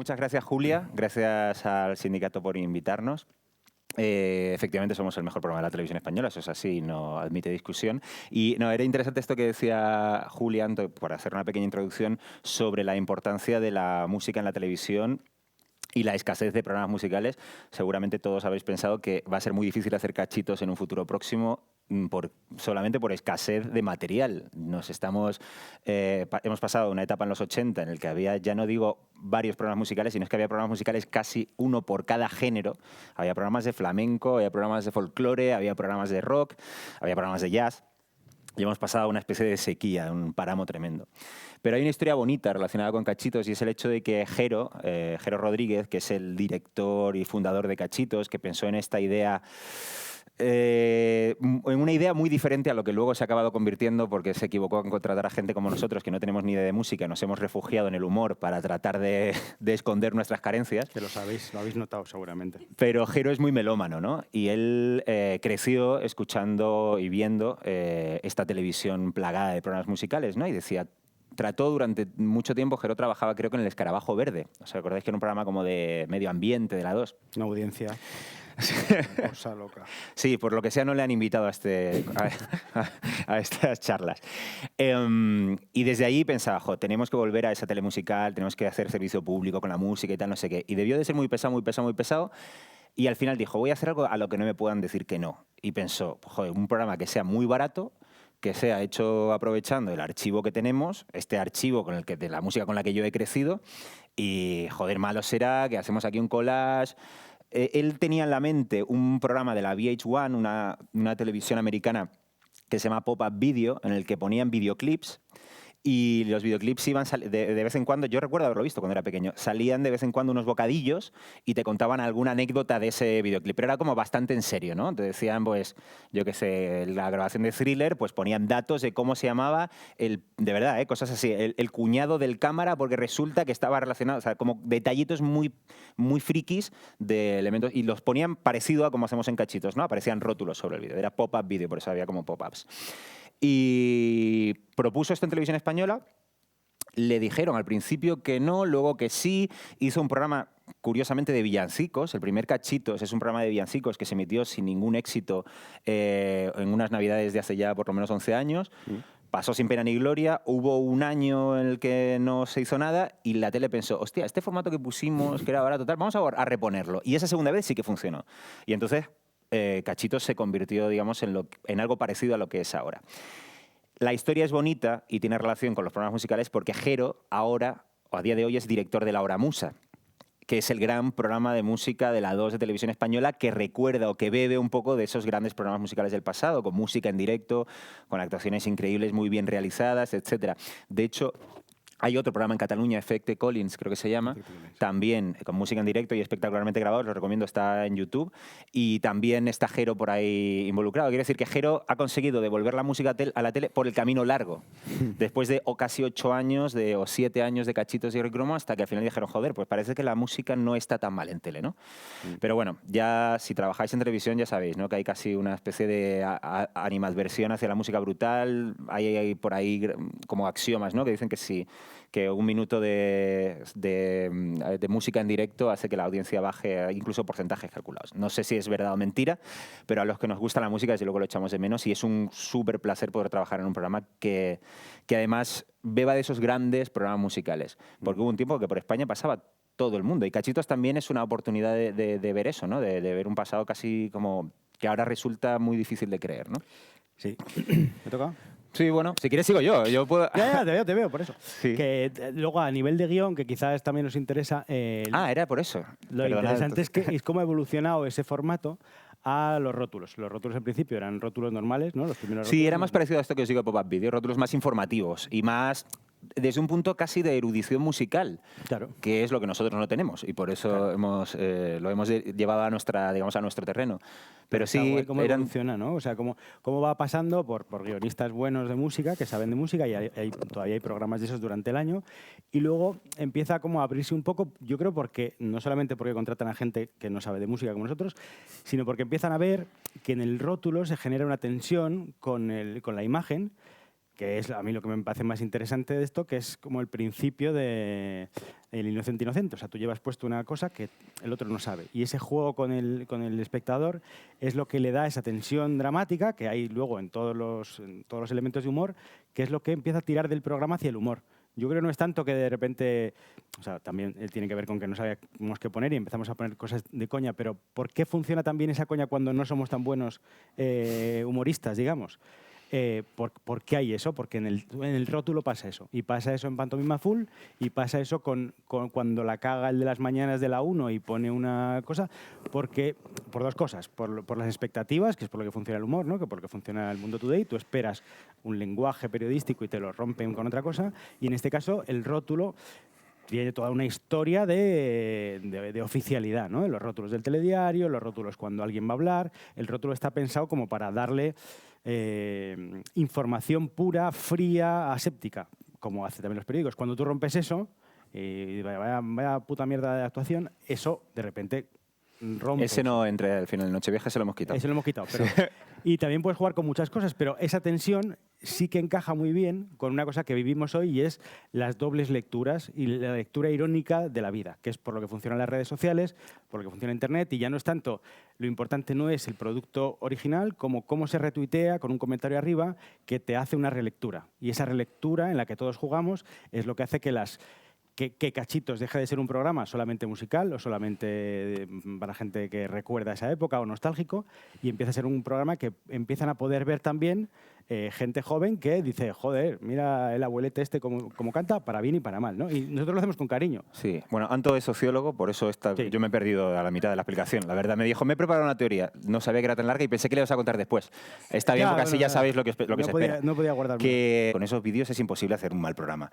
muchas gracias, Julia. Gracias al sindicato por invitarnos. Efectivamente somos el mejor programa de la televisión española, eso es así, no admite discusión. Y no, era interesante esto que decía Julián, por hacer una pequeña introducción sobre la importancia de la música en la televisión y la escasez de programas musicales. Seguramente todos habéis pensado que va a ser muy difícil hacer cachitos en un futuro próximo solamente por escasez de material. Hemos pasado una etapa en los 80 en el que había, ya no digo varios programas musicales, sino es que había programas musicales casi uno por cada género. Había programas de flamenco, había programas de folclore, había programas de rock, había programas de jazz. Y hemos pasado a una especie de sequía, un páramo tremendo. Pero hay una historia bonita relacionada con Cachitos y es el hecho de que Jero Rodríguez, que es el director y fundador de Cachitos, que pensó en esta idea, en una idea muy diferente a lo que luego se ha acabado convirtiendo, porque se equivocó en contratar a gente como nosotros, que no tenemos ni idea de música, nos hemos refugiado en el humor para tratar de esconder nuestras carencias. Que lo habéis notado seguramente. Pero Jero es muy melómano, ¿no? Y él creció escuchando y viendo esta televisión plagada de programas musicales, ¿no? Y decía, trató durante mucho tiempo, Jero trabajaba creo que en El Escarabajo Verde. ¿Os acordáis que era un programa como de medio ambiente de la 2? Una audiencia. Cosa loca. Sí, por lo que sea no le han invitado a estas charlas. Y desde ahí pensaba, tenemos que volver a esa telemusical, tenemos que hacer servicio público con la música y tal, no sé qué. Y debió de ser muy pesado, muy pesado, muy pesado. Y al final dijo, voy a hacer algo a lo que no me puedan decir que no. Y pensó, un programa que sea muy barato, que sea hecho aprovechando el archivo que tenemos, este archivo de la música con la que yo he crecido, y malo será que hacemos aquí un collage. Él tenía en la mente un programa de la VH1, una televisión americana que se llama Pop-Up Video, en el que ponían videoclips. Y los videoclips iban de vez en cuando, yo recuerdo haberlo visto cuando era pequeño, salían de vez en cuando unos bocadillos y te contaban alguna anécdota de ese videoclip, pero era como bastante en serio, ¿no? Te decían, pues, yo qué sé, la grabación de Thriller, pues ponían datos de cómo se llamaba, de verdad, cosas así, el cuñado del cámara, porque resulta que estaba relacionado, o sea, como detallitos muy, muy frikis de elementos, y los ponían parecido a como hacemos en Cachitos, ¿no? Aparecían rótulos sobre el vídeo, era pop-up video, por eso había como pop-ups. Y propuso esto en televisión española, le dijeron al principio que no, luego que sí, hizo un programa curiosamente de villancicos, el primer Cachitos es un programa de villancicos que se emitió sin ningún éxito en unas navidades de hace ya por lo menos 11 años, pasó sin pena ni gloria, hubo un año en el que no se hizo nada y la tele pensó, hostia, este formato que pusimos, que era barato, tal, vamos a reponerlo. Y esa segunda vez sí que funcionó. Y entonces Cachitos se convirtió, digamos, en algo parecido a lo que es ahora. La historia es bonita y tiene relación con los programas musicales porque Jero ahora, o a día de hoy, es director de La Hora Musa, que es el gran programa de música de la 2 de Televisión Española que recuerda o que bebe un poco de esos grandes programas musicales del pasado, con música en directo, con actuaciones increíbles, muy bien realizadas, etc. De hecho, hay otro programa en Cataluña, Efecte Collins, creo que se llama, también con música en directo y espectacularmente grabado, os lo recomiendo, está en YouTube, y también está Jero por ahí involucrado. Quiere decir que Jero ha conseguido devolver la música a la tele por el camino largo, después de casi 8 años o 7 años de Cachitos y Rick Romo, hasta que al final dijeron, joder, pues parece que la música no está tan mal en tele, ¿no? Pero bueno, ya si trabajáis en televisión ya sabéis, ¿no? Que hay casi una especie de animadversión hacia la música brutal, hay por ahí como axiomas, ¿no? Que dicen que un minuto de música en directo hace que la audiencia baje incluso porcentajes calculados. No sé si es verdad o mentira, pero a los que nos gusta la música desde luego lo echamos de menos y es un súper placer poder trabajar en un programa que además beba de esos grandes programas musicales. Porque hubo un tiempo que por España pasaba todo el mundo y Cachitos también es una oportunidad de ver eso, ¿no? De ver un pasado casi como que ahora resulta muy difícil de creer, ¿no? Sí. ¿Me toca? Sí, bueno, si quieres sigo yo. Yo puedo... Ya, te veo, por eso. Sí. Que luego a nivel de guión, que quizás también nos interesa... era por eso. Lo interesante es cómo ha evolucionado ese formato a los rótulos. Los rótulos en principio eran rótulos normales, ¿no? Los primeros rótulos, era más parecido a esto que os digo de Pop-Up Video, rótulos más informativos y más desde un punto casi de erudición musical, claro, que es lo que nosotros no tenemos y por eso claro, lo hemos llevado a nuestro terreno. Pero sí, cómo evoluciona, ¿no? O sea, cómo va pasando por guionistas buenos de música, que saben de música, y todavía hay programas de esos durante el año, y luego empieza como a abrirse un poco, yo creo, porque no solamente porque contratan a gente que no sabe de música como nosotros, sino porque empiezan a ver que en el rótulo se genera una tensión con la imagen que es a mí lo que me parece más interesante de esto, que es como el principio de el inocente inocente. O sea, tú llevas puesto una cosa que el otro no sabe. Y ese juego con el espectador es lo que le da esa tensión dramática que hay luego en todos los elementos de humor, que es lo que empieza a tirar del programa hacia el humor. Yo creo que no es tanto que de repente, o sea, también tiene que ver con que no sabíamos qué poner y empezamos a poner cosas de coña, pero ¿por qué funciona tan bien esa coña cuando no somos tan buenos humoristas, digamos? ¿Por qué hay eso? Porque en el rótulo pasa eso. Y pasa eso en Pantomima Full, y pasa eso cuando la caga el de las mañanas de la 1 y pone una cosa, porque, por dos cosas. Por las expectativas, que es por lo que funciona el humor, ¿no? Que por lo que funciona el Mundo Today. Tú esperas un lenguaje periodístico y te lo rompen con otra cosa. Y en este caso, el rótulo tiene toda una historia de oficialidad, ¿no? Los rótulos del telediario, los rótulos cuando alguien va a hablar. El rótulo está pensado como para darle información pura, fría, aséptica, como hace también los periódicos. Cuando tú rompes eso, y vaya puta mierda de actuación, eso de repente rompe. Ese no entre al final de Nochevieja, se lo hemos quitado. Eso lo hemos quitado. Pero, y también puedes jugar con muchas cosas, pero esa tensión sí que encaja muy bien con una cosa que vivimos hoy y es las dobles lecturas y la lectura irónica de la vida, que es por lo que funcionan las redes sociales, por lo que funciona Internet, y ya no es tanto, lo importante no es el producto original como cómo se retuitea con un comentario arriba que te hace una relectura. Y esa relectura en la que todos jugamos es lo que hace que Cachitos deje de ser un programa solamente musical o solamente para gente que recuerda esa época o nostálgico y empieza a ser un programa que empiezan a poder ver también gente joven que dice, joder, mira el abuelete este como canta, para bien y para mal, ¿no? Y nosotros lo hacemos con cariño. Sí, bueno, Anto es sociólogo, por eso Sí. yo me he perdido a la mitad de la explicación. La verdad, me dijo, me he preparado una teoría, no sabía que era tan larga y pensé que le ibas a contar después. Está bien, Ya, porque así bueno, ya sabéis lo que se espera. No podía guardar Que con esos vídeos es imposible hacer un mal programa.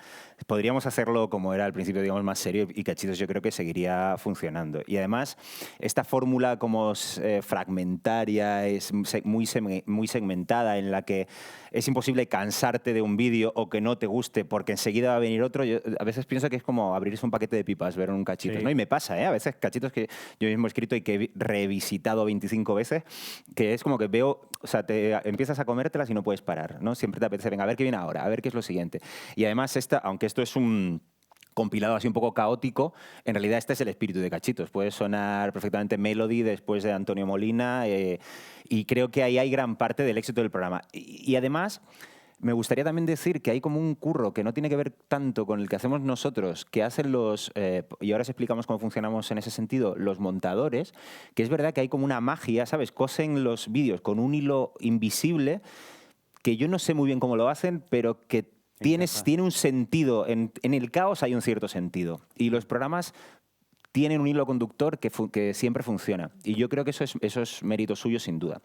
Podríamos hacerlo como era al principio, digamos, más serio y Cachitos yo creo que seguiría funcionando. Y además, esta fórmula como fragmentaria, es muy segmentada, en la que es imposible cansarte de un vídeo o que no te guste porque enseguida va a venir otro. Yo a veces pienso que es como abrirse un paquete de pipas, ver un Cachitos, Sí. ¿no? Y me pasa, a veces Cachitos que yo mismo he escrito y que he revisitado 25 veces, que es como que veo, o sea, empiezas a comértelas y no puedes parar, ¿no? Siempre te apetece, venga, a ver qué viene ahora, a ver qué es lo siguiente. Y además, aunque esto es un compilado así un poco caótico, en realidad este es el espíritu de Cachitos. Puede sonar perfectamente Melody después de Antonio Molina y creo que ahí hay gran parte del éxito del programa. Y además, me gustaría también decir que hay como un curro que no tiene que ver tanto con el que hacemos nosotros, que hacen y ahora os explicamos cómo funcionamos en ese sentido, los montadores, que es verdad que hay como una magia, ¿sabes? Cosen los vídeos con un hilo invisible, que yo no sé muy bien cómo lo hacen, pero que tiene un sentido. En el caos hay un cierto sentido. Y los programas tienen un hilo conductor que siempre funciona. Y yo creo que eso es mérito suyo, sin duda.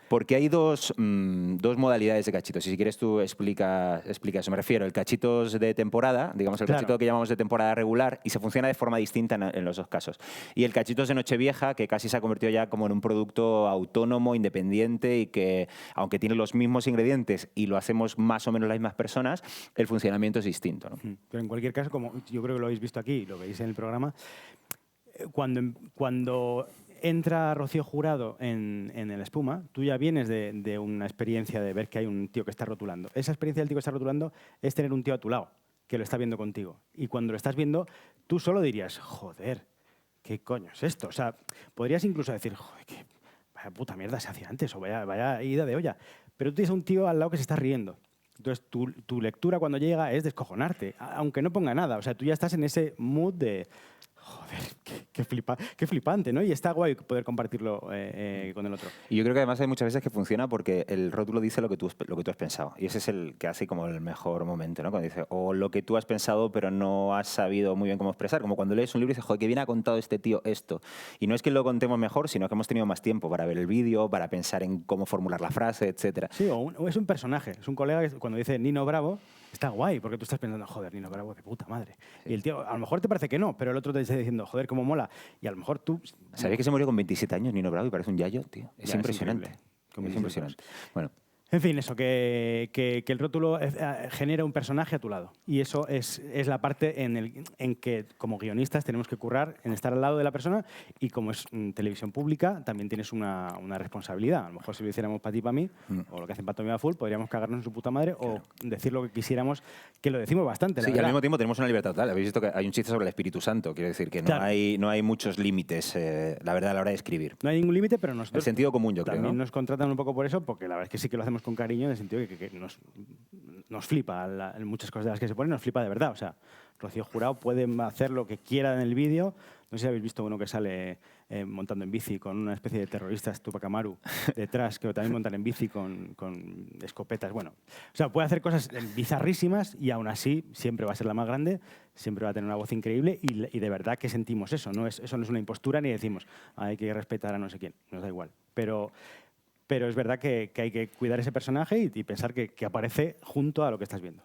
Porque hay dos modalidades de Cachitos. Y si quieres tú explica eso. Me refiero, el Cachitos de temporada, digamos el Cachito que llamamos de temporada regular, y se funciona de forma distinta en los dos casos. Y el Cachitos de Nochevieja, que casi se ha convertido ya como en un producto autónomo, independiente, y que, aunque tiene los mismos ingredientes y lo hacemos más o menos las mismas personas, el funcionamiento es distinto, ¿no? Pero en cualquier caso, como yo creo que lo habéis visto aquí, lo veis en el programa, cuando entra Rocío Jurado en el Espuma, tú ya vienes de una experiencia de ver que hay un tío que está rotulando. Esa experiencia del tío que está rotulando es tener un tío a tu lado, que lo está viendo contigo. Y cuando lo estás viendo, tú solo dirías, joder, ¿qué coño es esto? O sea, podrías incluso decir, joder, qué vaya puta mierda se hacía antes, o vaya ida de olla. Pero tú tienes un tío al lado que se está riendo. Entonces, tu lectura cuando llega es descojonarte, aunque no ponga nada. O sea, tú ya estás en ese mood de... Joder, qué flipante, ¿no? Y está guay poder compartirlo con el otro. Y yo creo que además hay muchas veces que funciona porque el rótulo dice lo que tú has pensado. Y ese es el que hace como el mejor momento, ¿no? Cuando dice, o lo que tú has pensado pero no has sabido muy bien cómo expresar. Como cuando lees un libro y dices, joder, qué bien ha contado este tío esto. Y no es que lo contemos mejor, sino que hemos tenido más tiempo para ver el vídeo, para pensar en cómo formular la frase, etcétera. Sí, o es un personaje. Es un colega que cuando dice Nino Bravo, está guay, porque tú estás pensando, joder, Nino Bravo, de puta madre. Sí. Y el tío, a lo mejor te parece que no, pero el otro te está diciendo, joder, cómo mola. Y a lo mejor tú... ¿Sabéis que se murió con 27 años Nino Bravo y parece un yayo, tío? Es ya, impresionante. Es impresionante. Bueno. En fin, eso, que el rótulo genera un personaje a tu lado. Y eso es la parte en que, como guionistas, tenemos que currar en estar al lado de la persona, y como es televisión pública, también tienes una responsabilidad. A lo mejor si lo hiciéramos para ti, para mí, o lo que hacen Pantomima Full, podríamos cagarnos en su puta madre, o decir lo que quisiéramos, que lo decimos bastante, la Sí, y verdad. al mismo tiempo tenemos una libertad total. Habéis visto que hay un chiste sobre el Espíritu Santo, quiero decir que no, Claro. no hay muchos límites, la verdad, a la hora de escribir. No hay ningún límite, pero nosotros... El sentido común, yo creo, también ¿no? nos contratan un poco por eso, porque la verdad es que sí que lo hacemos con cariño, en el sentido de que nos flipa en muchas cosas de las que se ponen, nos flipa de verdad. O sea, Rocío Jurado puede hacer lo que quiera en el vídeo. No sé si habéis visto uno que sale montando en bici con una especie de terroristas Tupac Amaru detrás, que también montan en bici con escopetas. Bueno, o sea, puede hacer cosas bizarrísimas y aún así siempre va a ser la más grande, siempre va a tener una voz increíble y de verdad que sentimos eso. Eso no es una impostura ni decimos hay que respetar a no sé quién, nos da igual. Pero es verdad que hay que cuidar ese personaje y pensar que aparece junto a lo que estás viendo.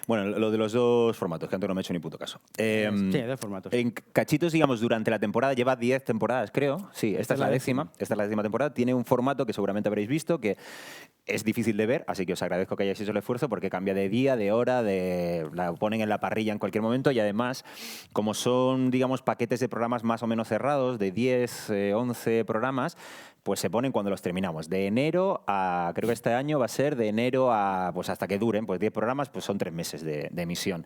Bueno, lo de los dos formatos, que antes no me he hecho ni puto caso. Sí, dos formatos. En Cachitos, digamos, durante la temporada, lleva 10 temporadas, creo. Sí, esta es la décima. Esta es la 10ª temporada. Tiene un formato que seguramente habréis visto, que es difícil de ver, así que os agradezco que hayáis hecho el esfuerzo, porque cambia de día, de hora, la ponen en la parrilla en cualquier momento, y además, como son, digamos, paquetes de programas más o menos cerrados, de 10, 11 programas, pues se ponen cuando los terminamos. De enero a, creo que este año va a ser de enero a, pues hasta que duren, pues 10 programas, pues son 3 meses de emisión.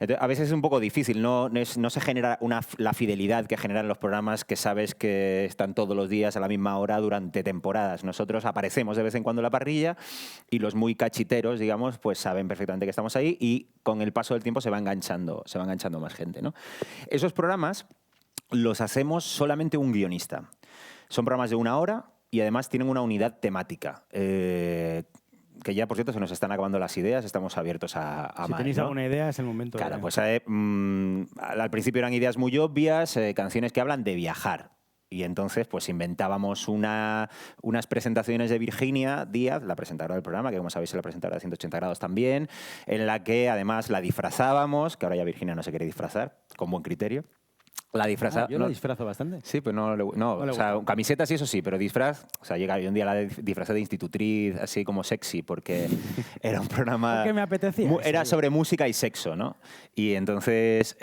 Entonces, a veces es un poco difícil, no se genera la fidelidad que generan los programas que sabes que están todos los días a la misma hora durante temporadas. Nosotros aparecemos de vez en cuando en la parrilla y los muy cachiteros, digamos, pues saben perfectamente que estamos ahí y con el paso del tiempo se va enganchando más gente, ¿no? Esos programas los hacemos solamente un guionista. Son programas de 1 hora y además tienen una unidad temática. Que ya, por cierto, se nos están acabando las ideas, estamos abiertos a si más, tenéis ¿no? alguna idea, es el momento. Claro, pues al principio eran ideas muy obvias, canciones que hablan de viajar. Y entonces pues inventábamos unas presentaciones de Virginia Díaz, la presentadora del programa, que como sabéis es la presentadora de 180 grados también, en la que además la disfrazábamos, que ahora ya Virginia no se quiere disfrazar, con buen criterio. La disfraza, yo no, la disfrazo bastante. Sí, pues no o sea, camisetas y eso sí, pero disfraz, o sea, llega un día la disfrazé de institutriz, así como sexy, porque era un programa... Porque me apetecía. Era sobre música y sexo, ¿no? Y entonces,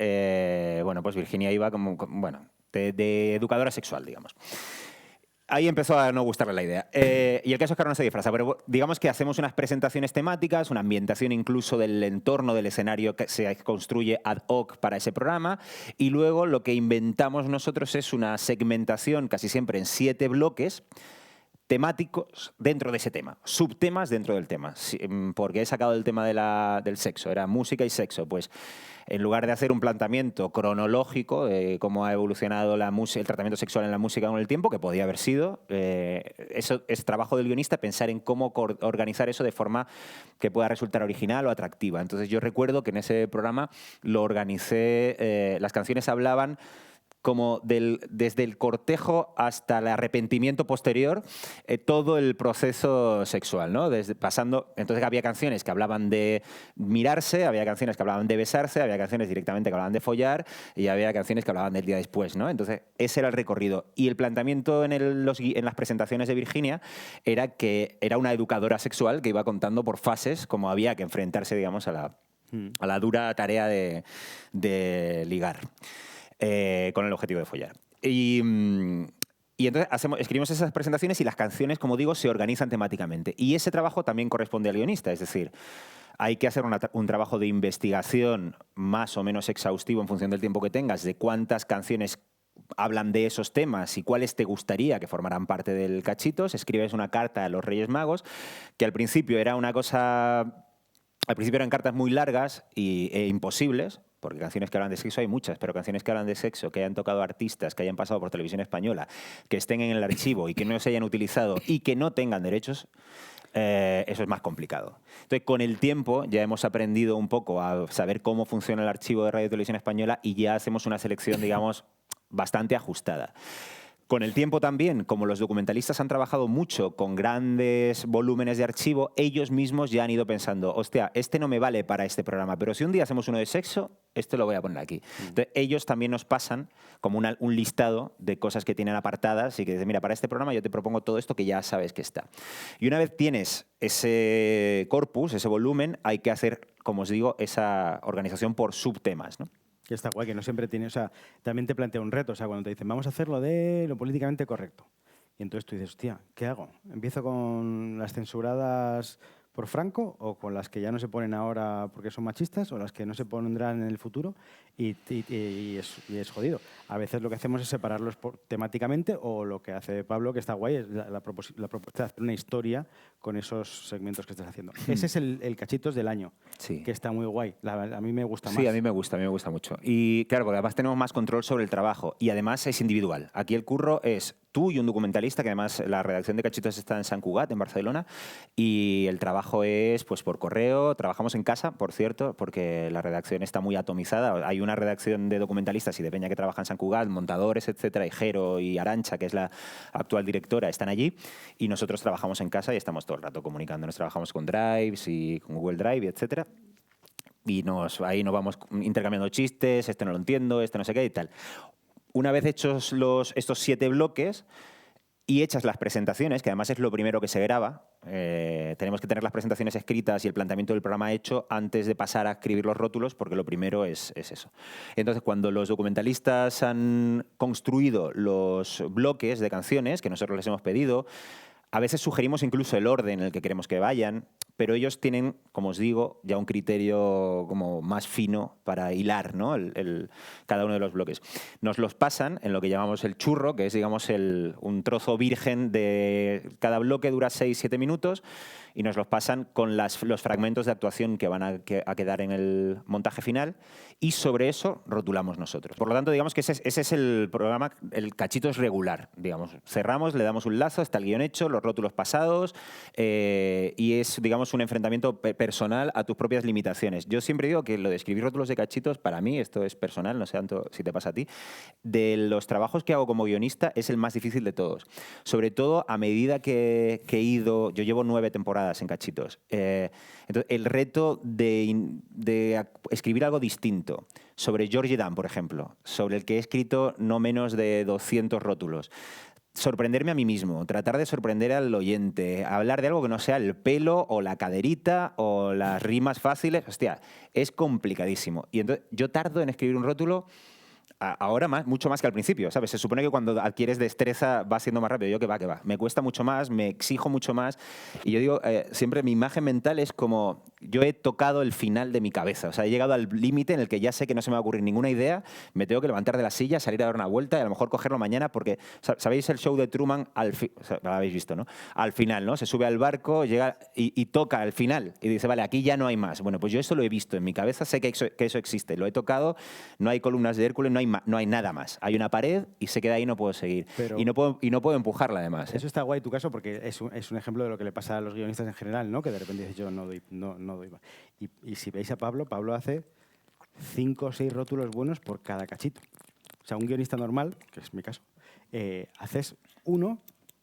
bueno, pues Virginia iba como bueno, de educadora sexual, digamos. Ahí empezó a no gustarle la idea. Y el caso es que ahora no se disfraza, pero digamos que hacemos unas presentaciones temáticas, una ambientación incluso del entorno del escenario que se construye ad hoc para ese programa, y luego lo que inventamos nosotros es una segmentación casi siempre en 7 bloques temáticos dentro de ese tema, subtemas dentro del tema, porque he sacado el tema del sexo, era música y sexo, pues en lugar de hacer un planteamiento cronológico de cómo ha evolucionado el tratamiento sexual en la música con el tiempo, que podía haber sido, eso es trabajo del guionista, pensar en cómo organizar eso de forma que pueda resultar original o atractiva. Entonces yo recuerdo que en ese programa lo organicé, las canciones hablaban como desde el cortejo hasta el arrepentimiento posterior, todo el proceso sexual, ¿no? Entonces había canciones que hablaban de mirarse, había canciones que hablaban de besarse, había canciones directamente que hablaban de follar y había canciones que hablaban del día después, ¿no? Entonces ese era el recorrido. Y el planteamiento en las presentaciones de Virginia era que era una educadora sexual que iba contando por fases cómo había que enfrentarse, digamos, a la dura tarea de ligar. Con el objetivo de follar. Y entonces escribimos esas presentaciones y las canciones, como digo, se organizan temáticamente. Y ese trabajo también corresponde al guionista, es decir, hay que hacer un trabajo de investigación más o menos exhaustivo en función del tiempo que tengas, de cuántas canciones hablan de esos temas y cuáles te gustaría que formaran parte del Cachitos. Escribes una carta a los Reyes Magos, que al principio era una cosa... Al principio eran cartas muy largas e imposibles, porque canciones que hablan de sexo hay muchas, pero canciones que hablan de sexo, que hayan tocado artistas, que hayan pasado por Televisión Española, que estén en el archivo y que no se hayan utilizado y que no tengan derechos, eso es más complicado. Entonces, con el tiempo ya hemos aprendido un poco a saber cómo funciona el archivo de Radio Televisión Española y ya hacemos una selección, digamos, bastante ajustada. Con el tiempo también, como los documentalistas han trabajado mucho con grandes volúmenes de archivo, ellos mismos ya han ido pensando, hostia, este no me vale para este programa, pero si un día hacemos uno de sexo, este lo voy a poner aquí. Entonces, ellos también nos pasan como un listado de cosas que tienen apartadas y que dicen, mira, para este programa yo te propongo todo esto que ya sabes que está. Y una vez tienes ese corpus, ese volumen, hay que hacer, como os digo, esa organización por subtemas, ¿no? Que está guay, que no siempre tiene... O sea, también te plantea un reto. O sea, cuando te dicen, vamos a hacerlo de lo políticamente correcto. Y entonces tú dices, hostia, ¿qué hago? ¿Empiezo con las censuradas por Franco o con las que ya no se ponen ahora porque son machistas o las que no se pondrán en el futuro? Y es jodido. A veces lo que hacemos es separarlos temáticamente o lo que hace Pablo, que está guay, es la propuesta de hacer una historia con esos segmentos que estás haciendo. Ese es el Cachitos del año, Sí. que está muy guay. A mí me gusta más. Sí, a mí me gusta mucho. Y claro, porque además tenemos más control sobre el trabajo y además es individual. Aquí el curro es tú y un documentalista, que además la redacción de Cachitos está en Sant Cugat, en Barcelona, y el trabajo es pues por correo. Trabajamos en casa, por cierto, porque la redacción está muy atomizada. Hay una redacción de documentalistas y de peña que trabaja en Sant Cugat, montadores, etcétera, y Jero y Arantxa, que es la actual directora, están allí, y nosotros trabajamos en casa y estamos todo el rato comunicándonos. Trabajamos con Drives y con Google Drive, etcétera. Y ahí nos vamos intercambiando chistes, este no lo entiendo, este no sé qué y tal. Una vez hechos estos 7 bloques y hechas las presentaciones, que además es lo primero que se graba, tenemos que tener las presentaciones escritas y el planteamiento del programa hecho antes de pasar a escribir los rótulos, porque lo primero es eso. Entonces, cuando los documentalistas han construido los bloques de canciones que nosotros les hemos pedido, a veces sugerimos incluso el orden en el que queremos que vayan, pero ellos tienen, como os digo, ya un criterio como más fino para hilar, ¿no? cada uno de los bloques. Nos los pasan en lo que llamamos el churro, que es, digamos, un trozo virgen de... Cada bloque dura 6-7 minutos y nos los pasan con los fragmentos de actuación que van a quedar en el montaje final y sobre eso rotulamos nosotros. Por lo tanto, digamos que ese es el programa, el Cachitos regular, digamos. Cerramos, le damos un lazo, está el guión hecho, los rótulos pasados y es, digamos, un enfrentamiento personal a tus propias limitaciones. Yo siempre digo que lo de escribir rótulos de Cachitos, para mí, esto es personal, no sé tanto si te pasa a ti, de los trabajos que hago como guionista es el más difícil de todos. Sobre todo a medida que he ido, yo llevo 9 temporadas en Cachitos, entonces el reto de escribir algo distinto sobre Georgie Dan, por ejemplo, sobre el que he escrito no menos de 200 rótulos, sorprenderme a mí mismo, tratar de sorprender al oyente, hablar de algo que no sea el pelo o la caderita o las rimas fáciles, hostia, es complicadísimo. Y entonces yo tardo en escribir un rótulo ahora mucho más que al principio, ¿sabes? Se supone que cuando adquieres destreza va siendo más rápido. Yo que va. Me cuesta mucho más, me exijo mucho más. Y yo digo, siempre mi imagen mental es como yo he tocado el final de mi cabeza. O sea, he llegado al límite en el que ya sé que no se me va a ocurrir ninguna idea, me tengo que levantar de la silla, salir a dar una vuelta y a lo mejor cogerlo mañana porque, ¿sabéis el show de Truman? O sea, lo habéis visto, ¿no? Al final, ¿no? Se sube al barco, llega y toca al final y dice, vale, aquí ya no hay más. Bueno, pues yo eso lo he visto en mi cabeza, sé que eso existe, lo he tocado, no hay columnas de Hércules, no hay nada más. Hay una pared y se queda ahí y no puedo seguir. Y no puedo empujarla, además. Eso está guay tu caso porque es un ejemplo de lo que le pasa a los guionistas en general, ¿no? Que de repente dices, yo no doy. Y si veis a Pablo hace 5 o 6 rótulos buenos por cada cachito. O sea, un guionista normal, que es mi caso, haces uno,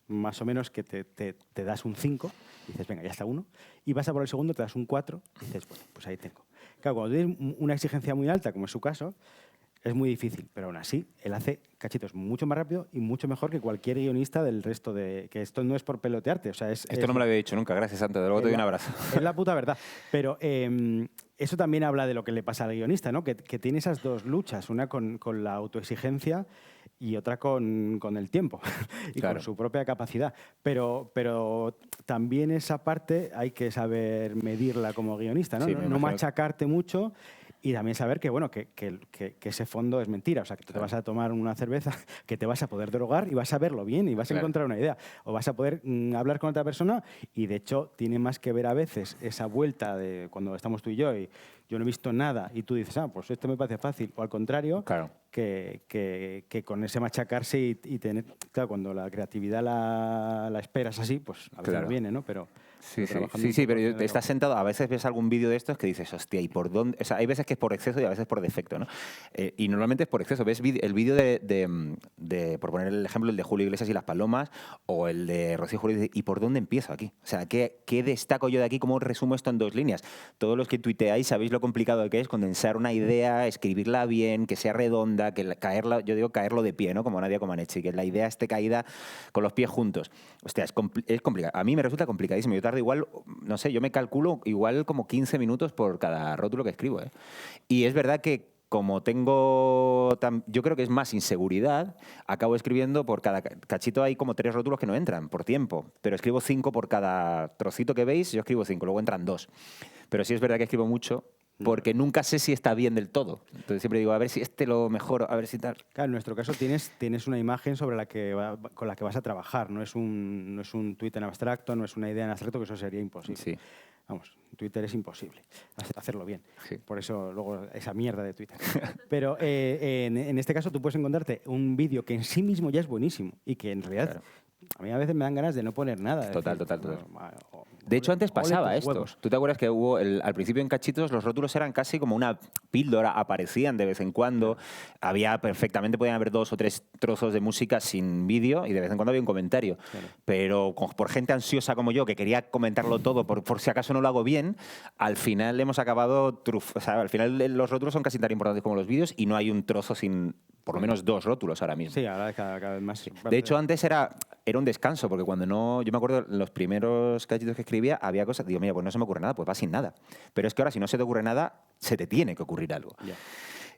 más o menos que te das un 5, y dices, venga, ya está uno, y vas a por el segundo, te das un 4, y dices, bueno, pues ahí tengo. Claro, cuando tienes una exigencia muy alta, como es su caso, es muy difícil, pero aún así, él hace cachitos mucho más rápido y mucho mejor que cualquier guionista del resto de... Que esto no es por pelotearte, o sea, Esto no me lo había dicho nunca, gracias, Santo, de luego te doy un abrazo. Es la puta verdad, pero eso también habla de lo que le pasa al guionista, ¿no? Que tiene esas dos luchas, una con la autoexigencia y otra con el tiempo y claro, con su propia capacidad. Pero también esa parte hay que saber medirla como guionista, ¿no? Sí, No machacarte mucho. Y también saber que, bueno, que ese fondo es mentira. O sea, que te vas a tomar una cerveza, que te vas a poder drogar y vas a verlo bien y vas a encontrar una idea. O vas a poder hablar con otra persona y, de hecho, tiene más que ver a veces esa vuelta de cuando estamos tú y yo no he visto nada y tú dices, pues esto me parece fácil. O al contrario, claro, que con ese machacarse y tener... Claro, cuando la creatividad la esperas así, pues a veces no viene, ¿no? Pero Sí, pero sí, trabajando sí, un sí, poco pero en el estás sentado, a veces ves algún vídeo de estos que dices, hostia, ¿y por dónde? O sea, hay veces que es por exceso y a veces por defecto, ¿no? Y normalmente es por exceso. Ves el vídeo por poner el ejemplo, el de Julio Iglesias y las Palomas, o el de Rocío Jurado, ¿y por dónde empiezo aquí? O sea, ¿qué destaco yo de aquí? ¿Cómo resumo esto en 2 líneas? Todos los que tuiteáis sabéis lo complicado que es condensar una idea, escribirla bien, que sea redonda, caerla, yo digo caerlo de pie, ¿no? Como Nadia Comaneci, que la idea esté caída con los pies juntos. Hostia, es complicado. A mí me resulta complicadísimo. Yo tardo igual, no sé, yo me calculo igual como 15 minutos por cada rótulo que escribo, ¿eh? Y es verdad que como yo creo que es más inseguridad, acabo escribiendo por cada cachito, hay como 3 rótulos que no entran por tiempo, pero escribo 5 por cada trocito que veis, yo escribo 5, luego entran 2. Pero sí es verdad que escribo mucho porque nunca sé si está bien del todo. Entonces siempre digo, a ver si lo mejoro, a ver si tal. Claro, en nuestro caso tienes una imagen sobre con la que vas a trabajar, no es un tuit en abstracto, no es una idea en abstracto, que eso sería imposible. Sí. Vamos, Twitter es imposible hacerlo bien. Sí. Por eso luego esa mierda de Twitter. Pero en este caso tú puedes encontrarte un vídeo que en sí mismo ya es buenísimo y que en realidad Claro. a mí a veces me dan ganas de no poner nada. Total. O, De hecho, antes ole pasaba tus esto. huevos. ¿Tú te acuerdas que al principio en Cachitos los rótulos eran casi como una píldora, aparecían de vez en cuando, podían haber 2 o 3 trozos de música sin vídeo y de vez en cuando había un comentario. Claro. Pero por gente ansiosa como yo, que quería comentarlo todo por si acaso no lo hago bien, al final hemos acabado o sea, al final los rótulos son casi tan importantes como los vídeos y no hay un trozo sin por lo menos 2 rótulos ahora mismo. Sí, ahora cada vez más. De hecho, antes era un descanso, porque cuando no... Yo me acuerdo, los primeros cachitos que escribía, había cosas... Digo, mira, pues no se me ocurre nada, pues va sin nada. Pero es que ahora, si no se te ocurre nada, se te tiene que ocurrir algo. Ya.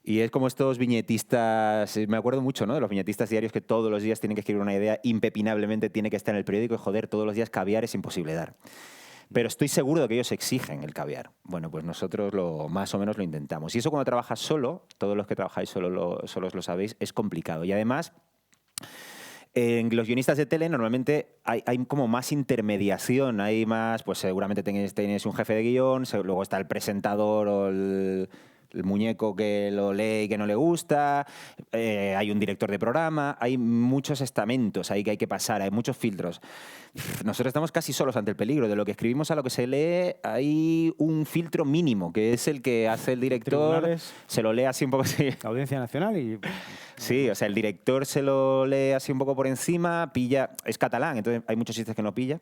Y es como estos viñetistas... Me acuerdo mucho, ¿no? De los viñetistas diarios que todos los días tienen que escribir una idea, impepinablemente tiene que estar en el periódico y, joder, todos los días caviar es imposible dar. Pero estoy seguro de que ellos exigen el caviar. Bueno, pues nosotros más o menos lo intentamos. Y eso cuando trabajas solo, todos los que trabajáis solos lo sabéis, es complicado. Y además, en los guionistas de tele normalmente hay como más intermediación, hay más, pues seguramente tenéis un jefe de guión, luego está el presentador o el muñeco que lo lee y que no le gusta, hay un director de programa, hay muchos estamentos ahí que hay que pasar, hay muchos filtros. Nosotros estamos casi solos ante el peligro. De lo que escribimos a lo que se lee hay un filtro mínimo, que es el que hace el director, se lo lee así un poco así. Audiencia Nacional y... Sí, o sea, el director se lo lee así un poco por encima, pilla, es catalán, entonces hay muchos chistes que no pilla,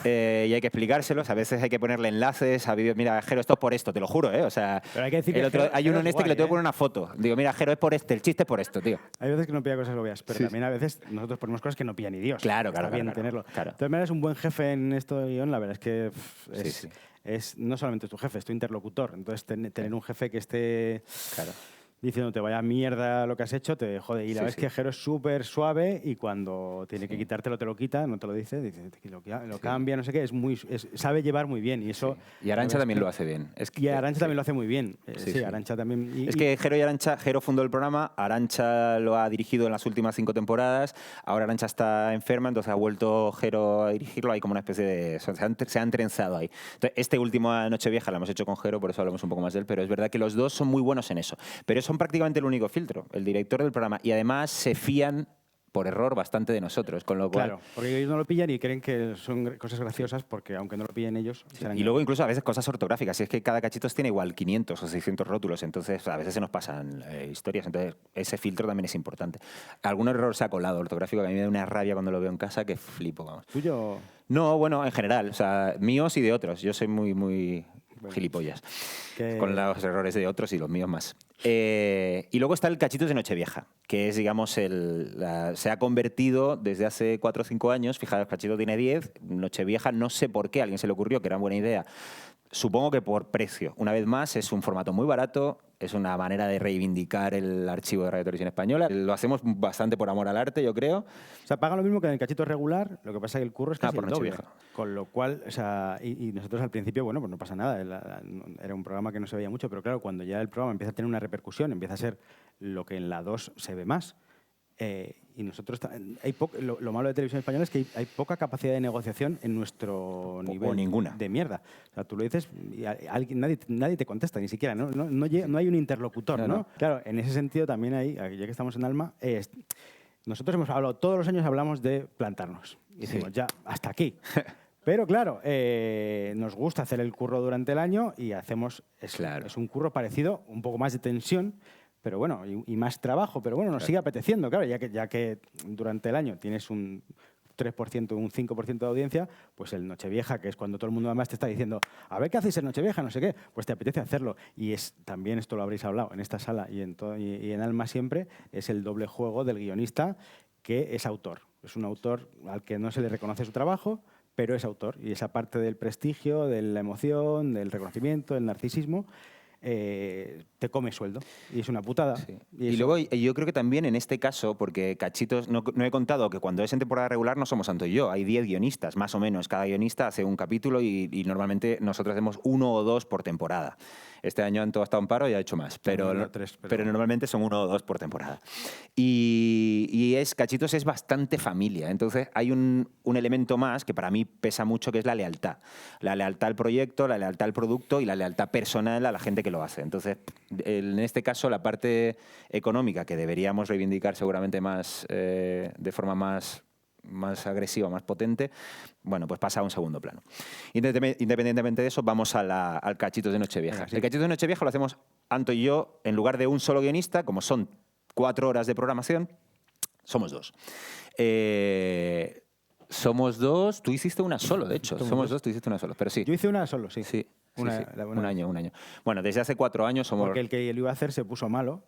y hay que explicárselos, a veces hay que ponerle enlaces a vídeos, mira, Jero, esto es por esto, te lo juro, ¿eh? O sea, pero hay que decir que hay uno en este que le tengo que poner una foto, digo, mira, Jero, es por este, el chiste es por esto, tío. Hay veces que no pilla cosas obvias, pero Sí. también a veces nosotros ponemos cosas que no pilla ni Dios. Claro, Está bien claro. tenerlo. Claro. Entonces, me eres un buen jefe en esto de guión, la verdad es que Sí. es no solamente tu jefe, es tu interlocutor. Entonces, tener un jefe que esté... Claro. Diciéndote vaya mierda lo que has hecho, te jode. Y la vez que Jero es súper suave y cuando tiene que quitártelo te lo quita, no te lo dice lo cambia, no sé qué, sabe llevar muy bien. Y eso. Y Arantxa también lo hace bien. Y Arantxa también lo hace muy bien. Sí. Arantxa también. Es que Jero fundó el programa, Arantxa lo ha dirigido en las últimas 5 temporadas, ahora Arantxa está enferma, entonces ha vuelto Jero a dirigirlo, hay como una especie de... Se han trenzado ahí. Entonces, este último Nochevieja lo hemos hecho con Jero, por eso hablamos un poco más de él, pero es verdad que los dos son muy buenos en eso. Pero son prácticamente el único filtro, el director del programa. Y además se fían por error bastante de nosotros, con lo cual... Claro, porque ellos no lo pillan y creen que son cosas graciosas porque aunque no lo pillen ellos... Y luego incluso a veces cosas ortográficas, y es que cada cachitos tiene igual 500 o 600 rótulos, entonces a veces se nos pasan historias, entonces ese filtro también es importante. Algún error se ha colado ortográfico que a mí me da una rabia cuando lo veo en casa que flipo, vamos. ¿Tuyo? No, bueno, en general, o sea, míos y de otros. Yo soy muy gilipollas con los errores de otros y los míos más. Y luego está el Cachitos de Nochevieja, que es, digamos, se ha convertido desde hace 4 o 5 años, fijaros, Cachito tiene 10, Nochevieja no sé por qué, a alguien se le ocurrió que era buena idea. Supongo que por precio. Una vez más, es un formato muy barato, es una manera de reivindicar el archivo de Radio Televisión Española. Lo hacemos bastante por amor al arte, yo creo. O sea, pagan lo mismo que en el Cachito regular, lo que pasa es que el curro es casi por el doble. Nochevieja. Con lo cual, o sea, y nosotros al principio, bueno, pues no pasa nada. Era un programa que no se veía mucho, pero claro, cuando ya el programa empieza a tener una repercusión, empieza a ser lo que en la 2 se ve más. Y nosotros, lo malo de Televisión Española es que hay poca capacidad de negociación en nuestro nivel o ninguna. de mierda. O sea, tú lo dices y nadie te contesta, ni siquiera, no hay un interlocutor, ¿no? Claro, en ese sentido también hay, ya que estamos en Alma, nosotros hemos hablado, todos los años hablamos de plantarnos. Y decimos, ya, hasta aquí. Pero claro, nos gusta hacer el curro durante el año y hacemos... Claro. Es un curro parecido, un poco más de tensión, pero bueno, y más trabajo. Pero bueno, nos sigue apeteciendo, claro, ya que durante el año tienes un 3%, un 5% de audiencia, pues el Nochevieja, que es cuando todo el mundo además te está diciendo, a ver qué hacéis en Nochevieja, no sé qué, pues te apetece hacerlo. Y también esto lo habréis hablado en esta sala y en Alma siempre, es el doble juego del guionista que es autor. Es un autor al que no se le reconoce su trabajo, pero es autor. Y esa parte del prestigio, de la emoción, del reconocimiento, del narcisismo, te come sueldo. Y es una putada. Sí. Y luego yo creo que también en este caso, porque Cachitos, no he contado que cuando es en temporada regular no somos Santo y yo, hay 10 guionistas, más o menos. Cada guionista hace un capítulo y normalmente nosotros hacemos 1 o 2 por temporada. Este año Anto ha estado en paro y ha hecho más, pero normalmente son 1 o 2 por temporada. Y Cachitos es bastante familia, entonces hay un elemento más que para mí pesa mucho, que es la lealtad. La lealtad al proyecto, la lealtad al producto y la lealtad personal a la gente que lo hace. Entonces, en este caso, la parte económica, que deberíamos reivindicar seguramente más, de forma más agresiva, más potente, bueno, pues pasa a un segundo plano. Independientemente de eso, vamos al Cachitos de Nochevieja. Venga, sí. El Cachitos de Nochevieja lo hacemos Anto y yo, en lugar de un solo guionista, como son 4 horas de programación, somos 2. Somos 2, tú hiciste una solo, de hecho. Somos 2, tú hiciste una solo, pero sí. Yo hice una solo, sí. Sí. Un año. Bueno, desde hace 4 años somos... Porque el que lo iba a hacer se puso malo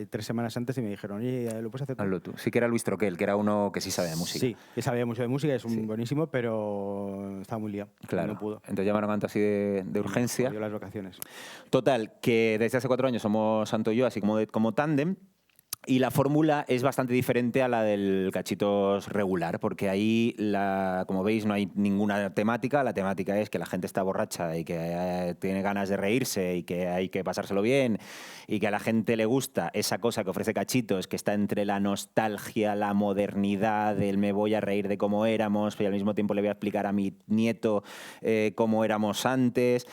3 semanas antes y me dijeron, oye, ¿lo puedes hacer tú? Hazlo tú. Sí que era Luis Troquel, que era uno que sí sabe de música. Sí, que sabía mucho de música, es un buenísimo, pero estaba muy liado. Claro. No pudo. Entonces llamaron a Anto así de urgencia. Dio las vacaciones. Total, que desde hace 4 años somos Santo y yo, así como tándem. Y la fórmula es bastante diferente a la del Cachitos regular, porque ahí, como veis, no hay ninguna temática. La temática es que la gente está borracha y que tiene ganas de reírse y que hay que pasárselo bien y que a la gente le gusta esa cosa que ofrece Cachitos, que está entre la nostalgia, la modernidad, el me voy a reír de cómo éramos y al mismo tiempo le voy a explicar a mi nieto cómo éramos antes.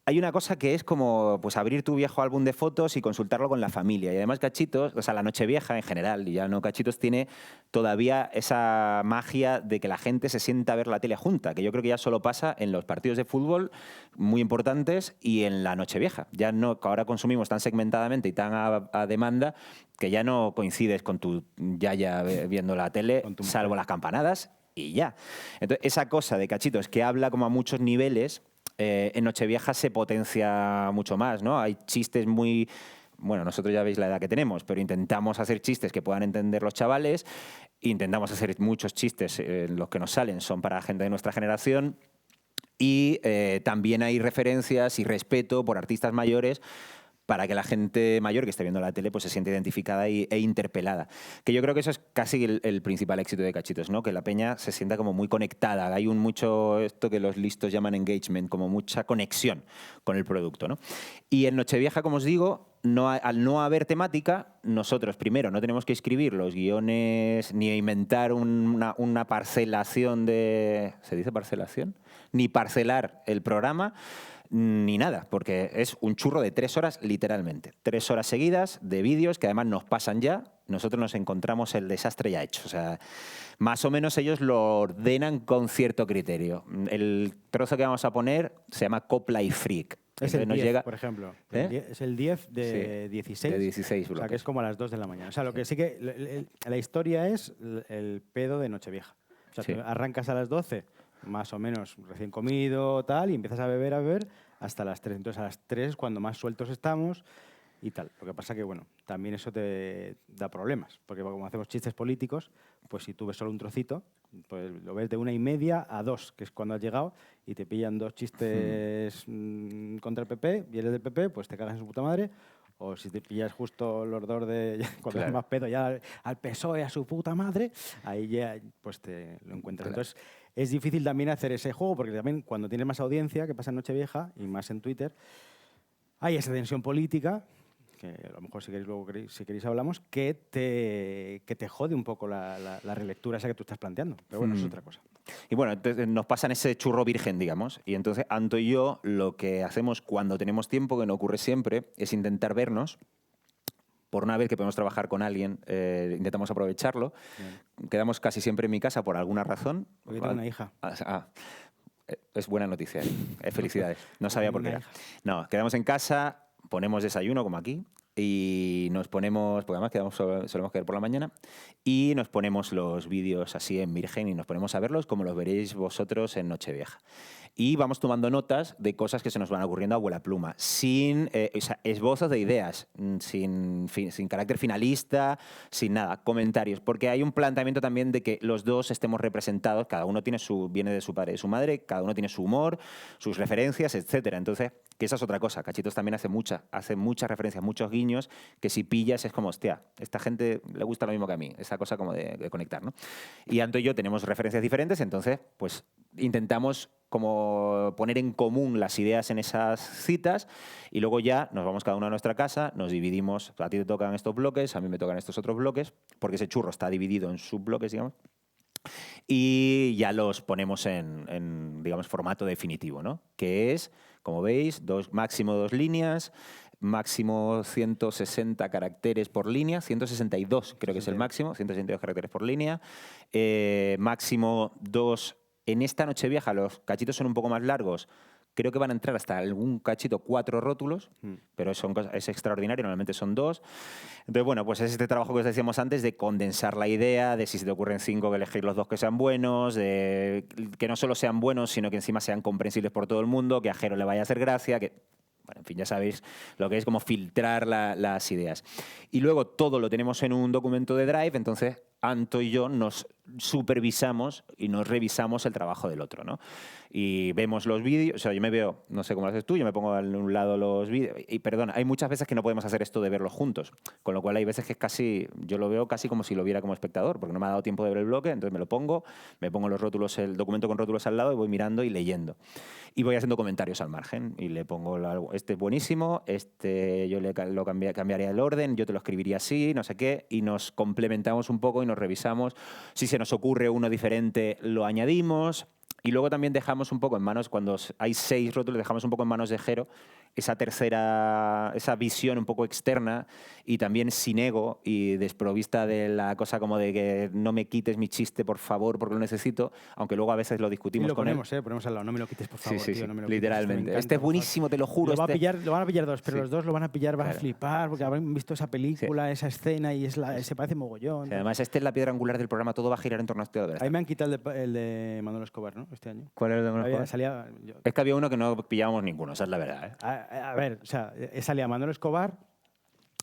Hay una cosa que es como pues, abrir tu viejo álbum de fotos y consultarlo con la familia. Y además Cachitos, o sea, la Nochevieja en general, y ya no Cachitos, tiene todavía esa magia de que la gente se sienta a ver la tele junta, que yo creo que ya solo pasa en los partidos de fútbol muy importantes y en la Nochevieja. Ya no, ahora consumimos tan segmentadamente y tan a demanda que ya no coincides con tu yaya viendo la tele, salvo las campanadas, y ya. Entonces, esa cosa de Cachitos que habla como a muchos niveles, en Nochevieja se potencia mucho más, ¿no? Hay chistes muy... Bueno, nosotros ya veis la edad que tenemos, pero intentamos hacer chistes que puedan entender los chavales, intentamos hacer muchos chistes, los que nos salen son para gente de nuestra generación, y también hay referencias y respeto por artistas mayores para que la gente mayor que esté viendo la tele pues se siente identificada e interpelada. Que yo creo que eso es casi el principal éxito de Cachitos, ¿no? Que la peña se sienta como muy conectada. Hay mucho, esto que los listos llaman engagement, como mucha conexión con el producto, ¿no? Y en Nochevieja, como os digo, al no haber temática, nosotros primero no tenemos que escribir los guiones ni inventar una parcelación de... ¿Se dice parcelación? Ni parcelar el programa, ni nada, porque es un churro de 3 horas literalmente. 3 horas seguidas de vídeos que además nos pasan ya. Nosotros nos encontramos el desastre ya hecho. O sea, más o menos ellos lo ordenan con cierto criterio. El trozo que vamos a poner se llama Copla y Freak. Es el 10, por ejemplo. Es el 10 de 16. De 16 bloques. O sea, que es como a las 2 de la mañana. O sea, lo que sí que... La historia es el pedo de Nochevieja. O sea, arrancas a las 12, más o menos recién comido, tal, y empiezas a beber hasta las 3. Entonces, a las 3 cuando más sueltos estamos y tal. Lo que pasa que, bueno, también eso te da problemas, porque como hacemos chistes políticos, pues si tú ves solo un trocito, pues lo ves de 1:30 a 2, que es cuando has llegado, y te pillan 2 chistes contra el PP, y eres del PP, pues te cagas en su puta madre. O si te pillas justo los 2 de... Cuando es más pedo ya al PSOE, a su puta madre, ahí ya pues te lo encuentras. Entonces, es difícil también hacer ese juego, porque también cuando tienes más audiencia, que pasa en Nochevieja, y más en Twitter, hay esa tensión política, que a lo mejor si queréis hablamos, que te jode un poco la relectura esa que tú estás planteando. Pero bueno, eso es otra cosa. Y bueno, entonces nos pasan ese churro virgen, digamos, y entonces Anto y yo lo que hacemos cuando tenemos tiempo, que no ocurre siempre, es intentar vernos. Por una vez que podemos trabajar con alguien, intentamos aprovecharlo. Bien. Quedamos casi siempre en mi casa por alguna razón. Porque tengo una hija. Es buena noticia. Felicidades. No sabía por qué Una era. hija. No, quedamos en casa, ponemos desayuno como aquí y nos ponemos, porque además solemos quedar por la mañana, y nos ponemos los vídeos así en virgen y nos ponemos a verlos como los veréis vosotros en Nochevieja. Y vamos tomando notas de cosas que se nos van ocurriendo a vuela pluma, sin o sea, esbozos de ideas, sin carácter finalista, sin nada, comentarios, porque hay un planteamiento también de que los dos estemos representados, cada uno viene de su padre y de su madre, cada uno tiene su humor, sus referencias, etcétera. Entonces, que esa es otra cosa, Cachitos también hace muchas referencias, muchos guiños, que si pillas es como, hostia, esta gente le gusta lo mismo que a mí, esa cosa como de conectar, ¿no? Y Anto y yo tenemos referencias diferentes, entonces, pues intentamos como poner en común las ideas en esas citas y luego ya nos vamos cada uno a nuestra casa, nos dividimos, a ti te tocan estos bloques, a mí me tocan estos otros bloques, porque ese churro está dividido en subbloques, digamos, y ya los ponemos en digamos, formato definitivo, ¿no? Que es, como veis, máximo 2 líneas, máximo 160 caracteres por línea, 162 creo que es el máximo, 162 caracteres por línea, máximo 2. En esta Nochevieja los cachitos son un poco más largos, creo que van a entrar hasta algún cachito 4 rótulos, pero es extraordinario, normalmente son 2. Entonces, bueno, pues es este trabajo que os decíamos antes de condensar la idea, de si se te ocurren 5, que elegir los 2 que sean buenos, de que no solo sean buenos, sino que encima sean comprensibles por todo el mundo, que a Jero le vaya a hacer gracia, que... Bueno, en fin, ya sabéis lo que es como filtrar las ideas. Y luego todo lo tenemos en un documento de Drive, entonces Anto y yo nos supervisamos y nos revisamos el trabajo del otro, ¿no? Y vemos los vídeos, o sea, yo me veo, no sé cómo lo haces tú, yo me pongo a un lado los vídeos, y perdón, hay muchas veces que no podemos hacer esto de verlos juntos, con lo cual hay veces que es casi, yo lo veo casi como si lo viera como espectador, porque no me ha dado tiempo de ver el bloque, entonces me pongo los rótulos, el documento con rótulos al lado y voy mirando y leyendo. Y voy haciendo comentarios al margen y le pongo, este es buenísimo, este yo cambiaría el orden, yo te lo escribiría así, no sé qué, y nos complementamos un poco y nos revisamos. Si se nos ocurre uno diferente, lo añadimos. Y luego también dejamos un poco en manos, cuando hay 6 rótulos, dejamos un poco en manos de Jero esa visión un poco externa y también sin ego y desprovista de la cosa como de que no me quites mi chiste, por favor, porque lo necesito, aunque luego a veces lo discutimos y lo con ponemos, él. ponemos al lado, no me lo quites, por favor, Sí, tío, no me lo literalmente. quites, Este es buenísimo, te lo juro. Lo van a pillar 2, pero Sí. los 2 lo van a pillar, van a Claro. flipar, porque habrán visto esa película, esa escena, y se parece mogollón. Sí, además, este es la piedra angular del programa, todo va a girar en torno a este. Ahí me han quitado el de Manuel Escobar, ¿no? Este año. ¿Cuál era el de Manuel Escobar? Es que había uno que no pillábamos ninguno, esa es la verdad, ¿eh? A ver, o sea, salía Manuel Escobar